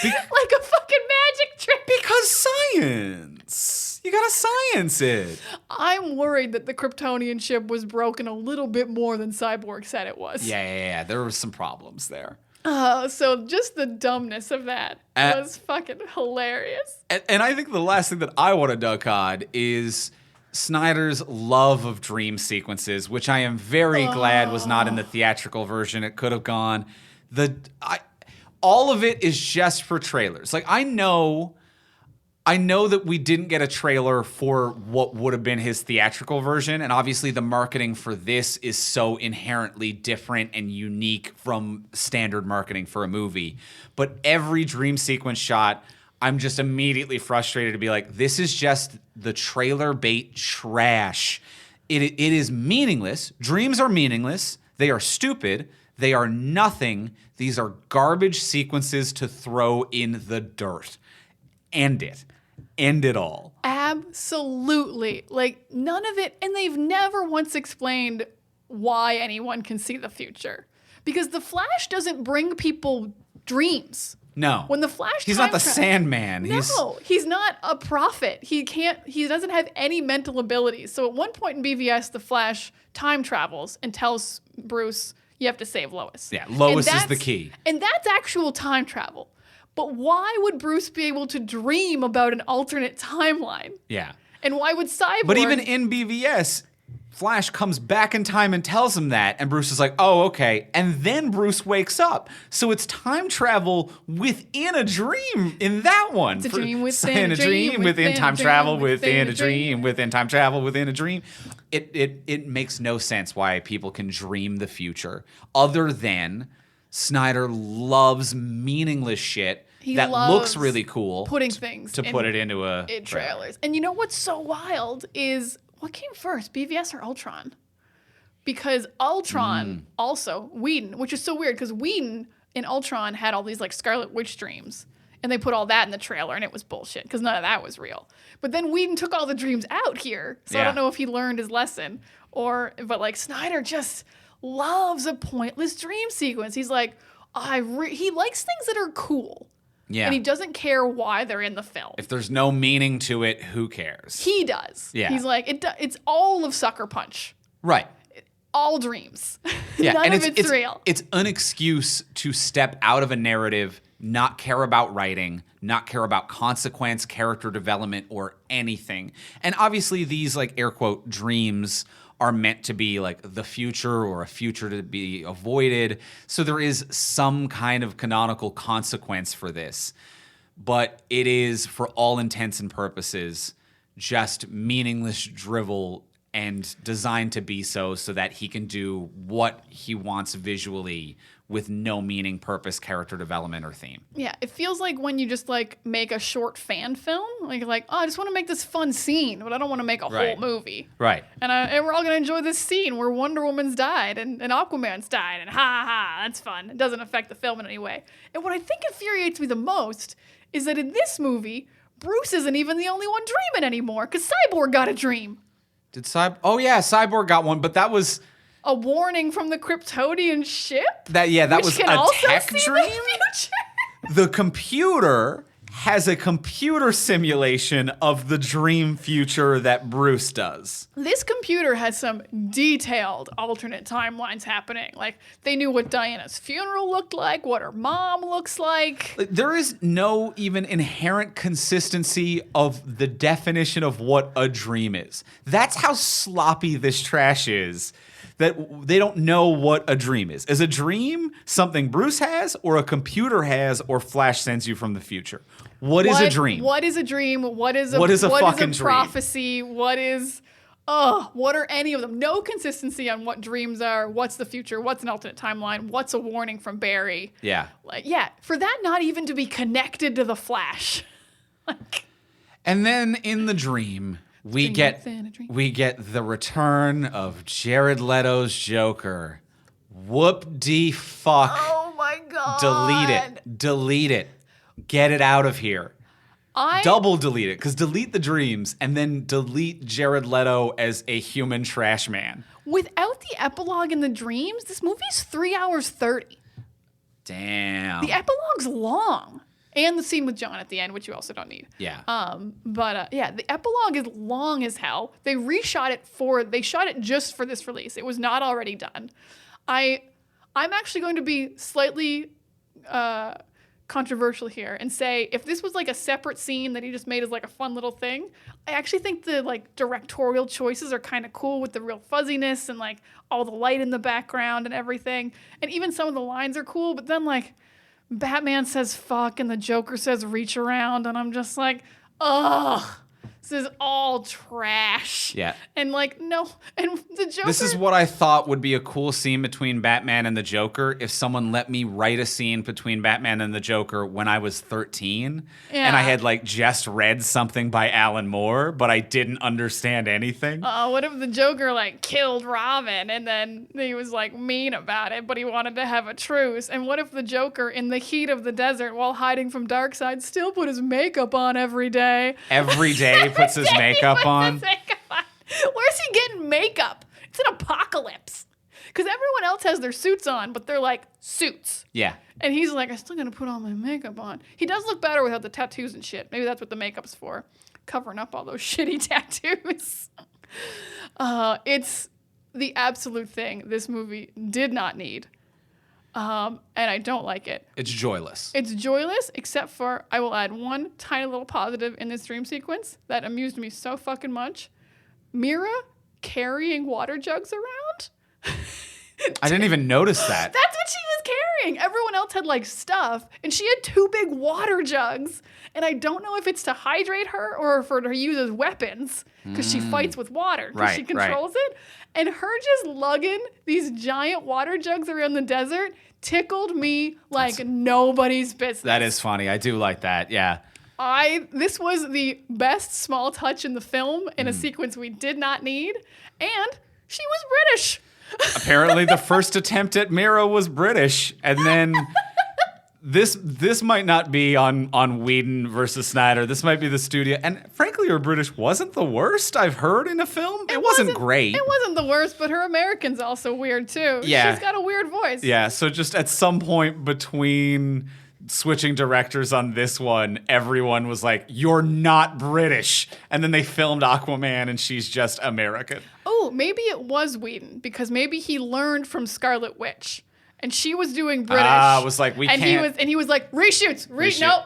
Like a fucking magic trick. Because science. You gotta science it. I'm worried that the Kryptonian ship was broken a little bit more than Cyborg said it was. Yeah. There were some problems there. So just the dumbness of that was fucking hilarious. And I think the last thing that I want to duck on is Snyder's love of dream sequences, which I am very glad was not in the theatrical version. It could have gone. All of it is just for trailers. Like, I know that we didn't get a trailer for what would have been his theatrical version, and obviously the marketing for this is so inherently different and unique from standard marketing for a movie. But every dream sequence shot, I'm just immediately frustrated to be like, this is just the trailer bait trash. It is meaningless. Dreams are meaningless. They are stupid. They are nothing. These are garbage sequences to throw in the dirt. End it. End it all. Absolutely. Like, none of it, and they've never once explained why anyone can see the future. Because the Flash doesn't bring people dreams. No. When the Flash He's not the Sandman. No, he's not a prophet. He doesn't have any mental abilities. So at one point in BVS, the Flash time travels and tells Bruce, you have to save Lois. Yeah, Lois is the key. And that's actual time travel. But why would Bruce be able to dream about an alternate timeline? Yeah. And why would Cyborg... But even in BVS, Flash comes back in time and tells him that, and Bruce is like, oh, okay. And then Bruce wakes up. So it's time travel within a dream in that one. It's a dream within a dream. Within time travel within a dream. Within time travel within a dream. It makes no sense why people can dream the future other than Snyder loves meaningless shit that looks really cool. Putting things to put it into in trailers. And you know what's so wild is what came first, BVS or Ultron? Because Ultron also, Whedon, which is so weird because Whedon in Ultron had all these like Scarlet Witch dreams. And they put all that in the trailer and it was bullshit because none of that was real. But then Whedon took all the dreams out here. So I don't know if he learned his lesson but like Snyder just loves a pointless dream sequence. He's like, he likes things that are cool. Yeah. And he doesn't care why they're in the film. If there's no meaning to it, who cares? He does. Yeah. He's like, it's all of Sucker Punch. Right. All dreams. Yeah. None and of it's real. It's an excuse to step out of a narrative, not care about writing, not care about consequence, character development, or anything. And obviously these like air quote dreams are meant to be like the future or a future to be avoided. So there is some kind of canonical consequence for this. But it is, for all intents and purposes, just meaningless drivel and designed to be so that he can do what he wants visually with no meaning, purpose, character development, or theme. Yeah, it feels like when you just like make a short fan film, like oh, I just want to make this fun scene, but I don't want to make a whole movie. Right. And we're all gonna enjoy this scene where Wonder Woman's died and Aquaman's died, and ha, that's fun. It doesn't affect the film in any way. And what I think infuriates me the most is that in this movie, Bruce isn't even the only one dreaming anymore, because Cyborg got a dream. Did Cyborg? Oh yeah, Cyborg got one, but that was a warning from the Kryptonian ship. That was a tech dream. The computer has a computer simulation of the dream future that Bruce does. This computer has some detailed alternate timelines happening. Like, they knew what Diana's funeral looked like, what her mom looks like. There is no even inherent consistency of the definition of what a dream is. That's how sloppy this trash is. That they don't know what a dream is. Is a dream something Bruce has, or a computer has, or Flash sends you from the future? What is a dream? What is a dream? What is a fucking prophecy? What are any of them? No consistency on what dreams are, what's the future, what's an alternate timeline, what's a warning from Barry. Yeah. For that not even to be connected to the Flash. And then in the dream, we get the return of Jared Leto's Joker. Whoop-de-fuck. Oh my God. Delete it. Get it out of here. Double delete it, because delete the dreams and then delete Jared Leto as a human trash man. Without the epilogue in the dreams, this movie's 3 hours 30. Damn. The epilogue's long. And the scene with John at the end, which you also don't need. Yeah. The epilogue is long as hell. They shot it just for this release. It was not already done. I'm actually going to be slightly controversial here and say, if this was like a separate scene that he just made as like a fun little thing, I actually think the like directorial choices are kind of cool with the real fuzziness and like all the light in the background and everything. And even some of the lines are cool, but then like Batman says fuck and the Joker says reach around, and I'm just like, ugh, this is all trash. Yeah. And like, no, and the Joker. This is what I thought would be a cool scene between Batman and the Joker if someone let me write a scene between Batman and the Joker when I was 13. Yeah. And I had like just read something by Alan Moore, but I didn't understand anything. What if the Joker like killed Robin and then he was like mean about it, but he wanted to have a truce? And what if the Joker, in the heat of the desert while hiding from Darkseid, still put his makeup on every day? Every day puts his makeup on. Where's he getting makeup? It's an apocalypse. Because everyone else has their suits on, but they're like suits. Yeah. And he's like, I still gotta put all my makeup on. He does look better without the tattoos and shit. Maybe that's what the makeup's for. Covering up all those shitty tattoos. It's the absolute thing this movie did not need. And I don't like it. It's joyless. It's joyless, except for, I will add one tiny little positive in this dream sequence that amused me so fucking much. Mira carrying water jugs around. I didn't even notice that. That's what she was carrying. Everyone else had like stuff, and she had 2 big water jugs. And I don't know if it's to hydrate her or for her to use as weapons, because she fights with water, because she controls it. And her just lugging these giant water jugs around the desert tickled me like nobody's business. That is funny. I do like that. Yeah. This was the best small touch in the film in a sequence we did not need, and she was British. Apparently the first attempt at Mira was British, and then this might not be on Whedon versus Snyder. This might be the studio. And frankly, her British wasn't the worst I've heard in a film. It wasn't great. It wasn't the worst, but her American's also weird too. Yeah. She's got a weird voice. Yeah, so just at some point between switching directors on this one, everyone was like, "You're not British," and then they filmed Aquaman, and she's just American. Oh, maybe it was Whedon because maybe he learned from Scarlet Witch. And she was doing British. Was like, we and can't. He was like, reshoots. No.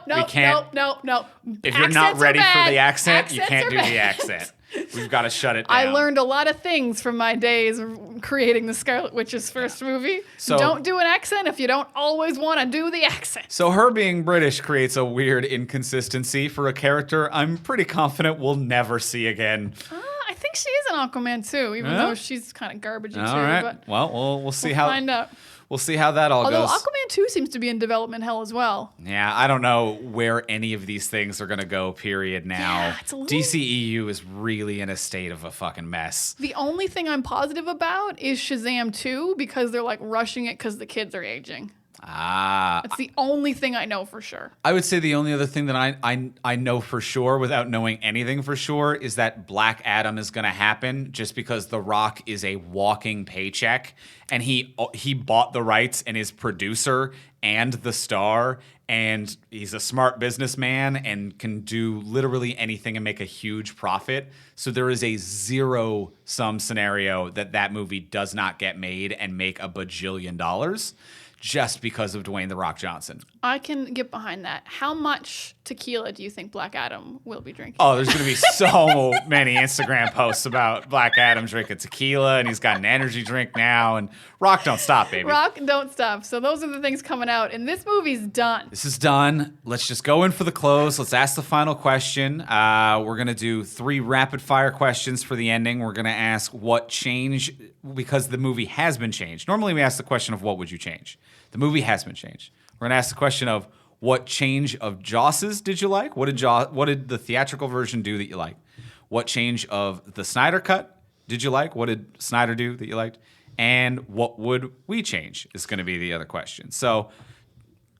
If you're not ready for the accent, you can't do bad. the accent. We've got to shut it down. I learned a lot of things from my days of creating the Scarlet Witch's first movie. So, don't do an accent if you don't always want to do the accent. So her being British creates a weird inconsistency for a character I'm pretty confident we'll never see again. I think she is an Aquaman too, even though she's kind of garbagey too. All right. But We'll see we'll how. find out. We'll see how that all Although goes. Aquaman 2 seems to be in development hell as well. Yeah, I don't know where any of these things are going to go, period, now. Yeah, it's a little... DCEU is really in a state of a fucking mess. The only thing I'm positive about is Shazam 2 because they're like rushing it because the kids are aging. That's the only thing I know for sure. I would say the only other thing that I know for sure without knowing anything for sure is that Black Adam is going to happen just because The Rock is a walking paycheck and he bought the rights and is producer and the star and he's a smart businessman and can do literally anything and make a huge profit. So there is a zero-sum scenario that movie does not get made and make $1 bajillion. Just because of Dwayne "The Rock" Johnson. I can get behind that. How much tequila do you think Black Adam will be drinking? Oh, there's going to be so many Instagram posts about Black Adam drinking tequila, and he's got an energy drink now, and Rock don't stop, baby. Rock don't stop. So those are the things coming out, and this movie's done. This is done. Let's just go in for the close. Let's ask the final question. We're going to do 3 rapid-fire questions for the ending. We're going to ask what change, because the movie has been changed. Normally, we ask the question of what would you change? The movie has been changed. We're going to ask the question of what change of Joss's did you like? What did the theatrical version do that you liked? What change of the Snyder cut did you like? What did Snyder do that you liked? And what would we change is going to be the other question. So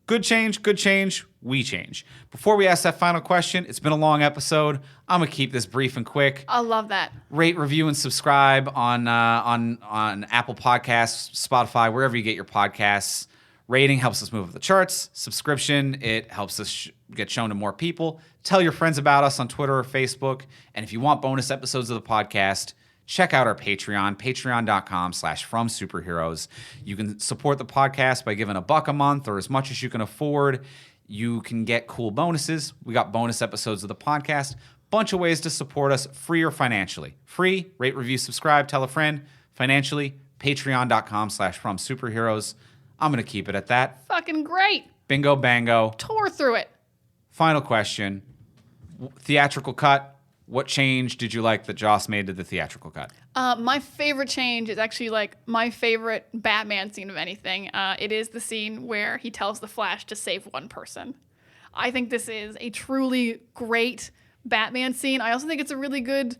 good change, we change. Before we ask that final question, it's been a long episode. I'm going to keep this brief and quick. I love that. Rate, review, and subscribe on Apple Podcasts, Spotify, wherever you get your podcasts. Rating helps us move up the charts. Subscription, it helps us get shown to more people. Tell your friends about us on Twitter or Facebook. And if you want bonus episodes of the podcast, check out our Patreon, patreon.com/FromSuperheroes. You can support the podcast by giving $1 a month or as much as you can afford. You can get cool bonuses. We got bonus episodes of the podcast. Bunch of ways to support us, free or financially. Free, rate, review, subscribe, tell a friend. Financially, patreon.com/FromSuperheroes. I'm going to keep it at that. Fucking great. Bingo, bango. Tore through it. Final question. Theatrical cut. What change did you like that Joss made to the theatrical cut? My favorite change is actually like my favorite Batman scene of anything. It is the scene where he tells the Flash to save one person. I think this is a truly great Batman scene. I also think it's a really good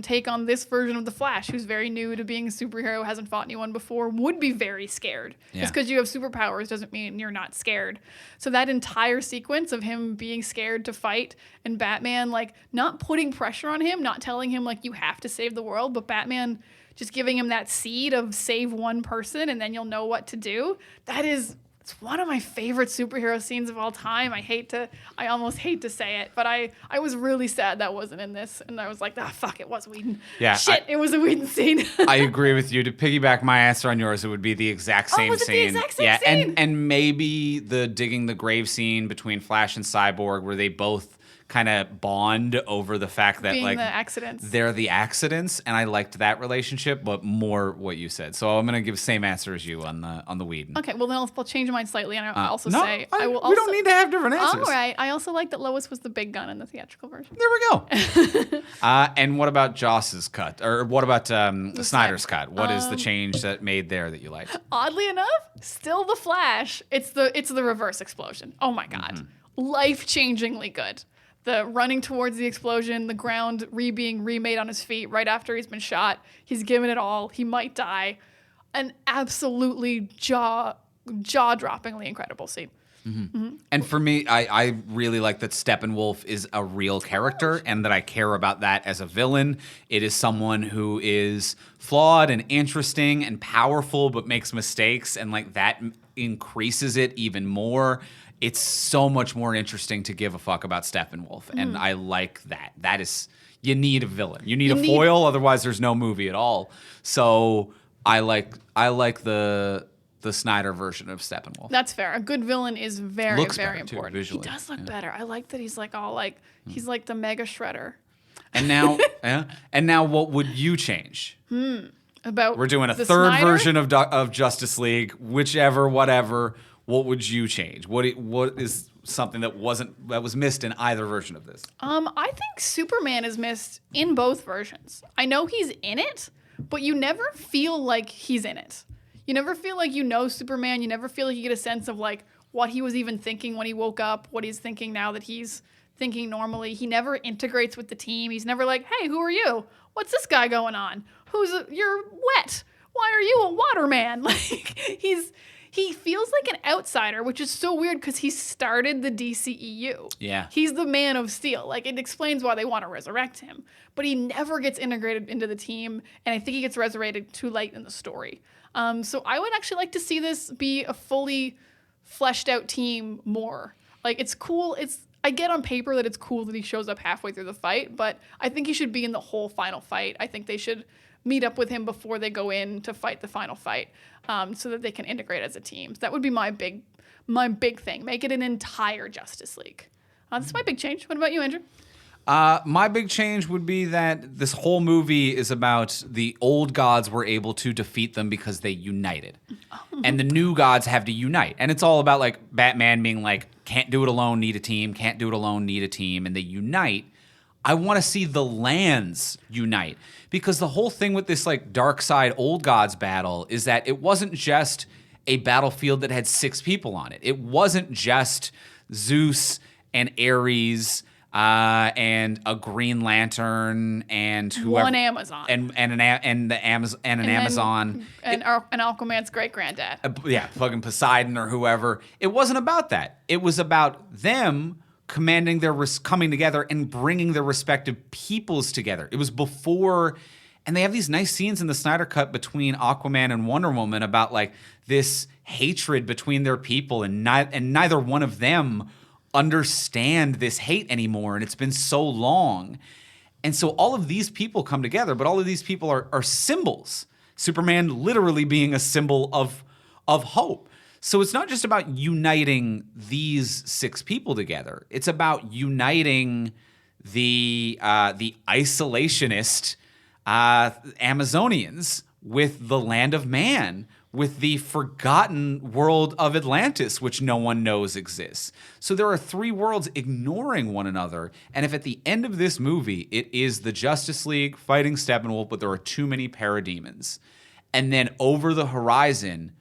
take on this version of the Flash, who's very new to being a superhero, hasn't fought anyone before, would be very scared. Yeah. Just because you have superpowers doesn't mean you're not scared. So that entire sequence of him being scared to fight and Batman like not putting pressure on him, not telling him like you have to save the world, but Batman just giving him that seed of save one person and then you'll know what to do. It's one of my favorite superhero scenes of all time. I almost hate to say it, but I was really sad that wasn't in this. And I was like, fuck, it was Whedon. Yeah. Shit, it was a Whedon scene. I agree with you. To piggyback my answer on yours, it would be the exact same was it scene. the exact same scene? And maybe the digging the grave scene between Flash and Cyborg where they both kind of bond over the fact that Being like the accidents. They're the accidents, and I liked that relationship, but more what you said. So I'm gonna give the same answer as you on the Whedon. Okay, well then I'll change mine slightly, and I'll also no, say we also, don't need to have different answers. All right, I also like that Lois was the big gun in the theatrical version. There we go. And what about Joss's cut, or what about Snyder's cut? What is the change that made there that you liked? Oddly enough, still the Flash. It's the reverse explosion. Oh my god, life-changingly good. The running towards the explosion, the ground being remade on his feet right after he's been shot. He's given it all. He might die. An absolutely jaw-droppingly incredible scene. Mm-hmm. And for me, I really like that Steppenwolf is a real character and that I care about that as a villain. It is someone who is flawed and interesting and powerful but makes mistakes, and like that increases it even more. it's so much more interesting to give a fuck about Steppenwolf, and I like that. That is, you need a villain, you need a foil, otherwise there's no movie at all. So I like the Snyder version of Steppenwolf. That's fair. A good villain is very, very important. Too, visually. He does look better. I like that he's like all like he's like the Mega Shredder. And now, what would you change? About We're doing a third Snyder? version of Justice League, whichever, whatever. What would you change? What is something that was missed in either version of this? I think Superman is missed in both versions. I know he's in it, but you never feel like he's in it. You never feel like you know Superman. You never feel like you get a sense of like what he was even thinking when he woke up, what he's thinking now that he's thinking normally. He never integrates with the team. He's never like, hey, who are you? What's this guy going on? You're wet. Why are you a waterman? Like he feels like an outsider, which is so weird because he started the DCEU. Yeah. He's the Man of Steel. Like, it explains why they want to resurrect him. But he never gets integrated into the team, and I think he gets resurrected too late in the story. So I would actually like to see this be a fully fleshed out team more. Like, it's cool. I get on paper that it's cool that he shows up halfway through the fight, but I think he should be in the whole final fight. I think they should meet up with him before they go in to fight the final fight, so that they can integrate as a team. So that would be my big thing. Make it an entire Justice League. This is my big change. What about you, Andrew? My big change would be that this whole movie is about the old gods were able to defeat them because they united. And the new gods have to unite. And it's all about like Batman being like, can't do it alone, need a team, can't do it alone, need a team, and they unite. I want to see the lands unite, because the whole thing with this like dark side old gods battle is that it wasn't just a battlefield that had 6 people on it. It wasn't just Zeus and Ares and a Green Lantern and whoever, one Amazon and an Amazon and Aquaman's great granddad. Fucking Poseidon or whoever. It wasn't about that. It was about them commanding coming together and bringing their respective peoples together. It was before, and they have these nice scenes in the Snyder Cut between Aquaman and Wonder Woman about like this hatred between their people, and neither one of them understand this hate anymore, and it's been so long. And so all of these people come together, but all of these people are symbols. Superman literally being a symbol of hope. So it's not just about uniting these 6 people together. It's about uniting the isolationist Amazonians with the land of man, with the forgotten world of Atlantis, which no one knows exists. So there are 3 worlds ignoring one another. And if at the end of this movie, it is the Justice League fighting Steppenwolf, but there are too many parademons, and then over the horizon,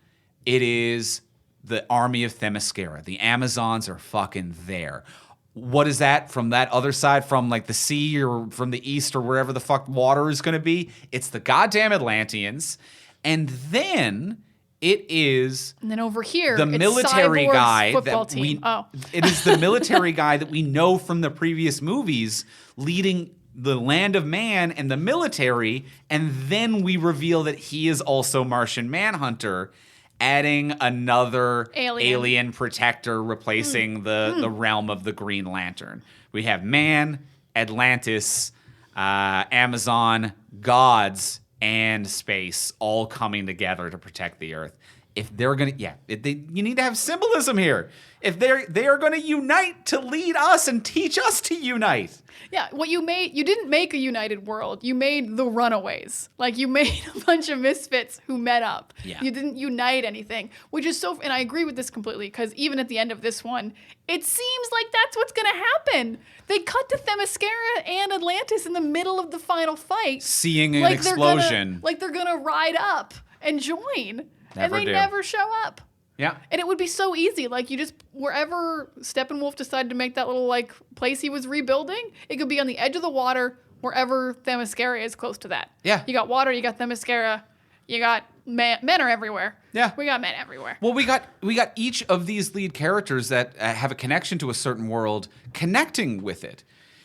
it is the army of Themyscira. The Amazons are fucking there. What is that from that other side, from like the sea or from the east or wherever the fuck water is going to be? It's the goddamn Atlanteans. And then it is, and then over here, the military Cyborg's guy football that team. it is the military guy that we know from the previous movies leading the land of man and the military, and then we reveal that he is also Martian Manhunter, adding another alien protector, replacing the realm of the Green Lantern. We have man, Atlantis, Amazon, gods, and space all coming together to protect the Earth. If they're gonna, you need to have symbolism here. If they are gonna unite to lead us and teach us to unite. Yeah, what you didn't make a united world. You made the Runaways. Like, you made a bunch of misfits who met up. Yeah. You didn't unite anything, which is so, and I agree with this completely, because even at the end of this one, it seems like that's what's going to happen. They cut to Themyscira and Atlantis in the middle of the final fight. Seeing an explosion. They're going to ride up and join. They never show up. Yeah. And it would be so easy. Like, you just, wherever Steppenwolf decided to make that little, like, place he was rebuilding, it could be on the edge of the water, wherever Themyscira is close to that. Yeah. You got water, you got Themyscira, you got men are everywhere. Yeah. We got men everywhere. Well, we got each of these lead characters that have a connection to a certain world connecting with it.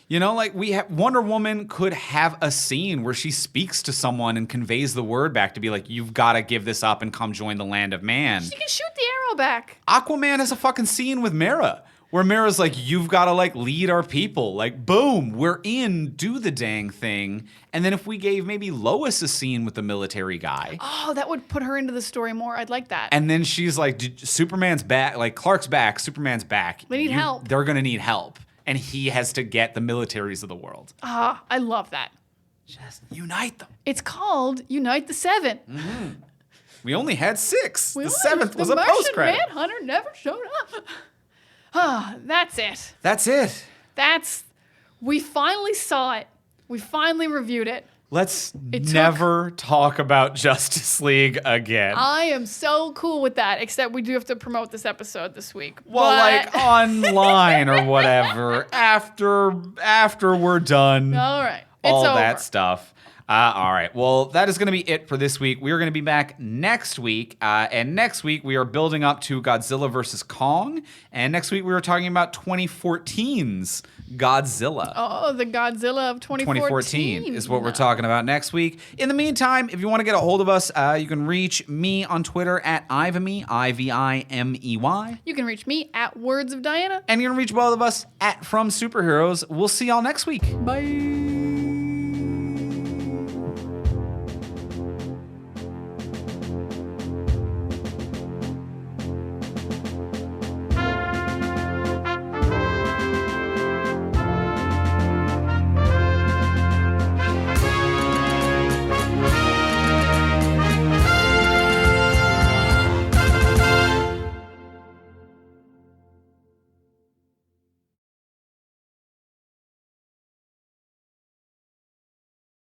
You know, like Wonder Woman could have a scene where she speaks to someone and conveys the word back to be like, you've got to give this up and come join the land of man. She can shoot the Mera back. Aquaman has a fucking scene with Mera where Mera's like, you've got to like lead our people. Like, boom, we're in, do the dang thing. And then if we gave maybe Lois a scene with the military guy. Oh, that would put her into the story more. I'd like that. And then she's like, Superman's back, like Clark's back, Superman's back. They need help. They're going to need help. And he has to get the militaries of the world. I love that. Just unite them. It's called Unite the Seven. Mm-hmm. We only had 6. The 7th was a Martian post-credit. Manhunter never showed up. That's it. That's it. We finally saw it. We finally reviewed it. Let's never talk about Justice League again. I am so cool with that, except we do have to promote this episode this week. Well, like online or whatever. After we're done. All right. All it's that over. stuff. All right. Well, that is going to be it for this week. We are going to be back next week. And next week, we are building up to Godzilla vs. Kong. And next week, we were talking about 2014's Godzilla. Oh, the Godzilla of 2014 is what we're talking about next week. In the meantime, if you want to get a hold of us, you can reach me on Twitter at Ivimey, Ivimey. You can reach me at Words of Diana. And you can reach both of us at From Superheroes. We'll see y'all next week. Bye.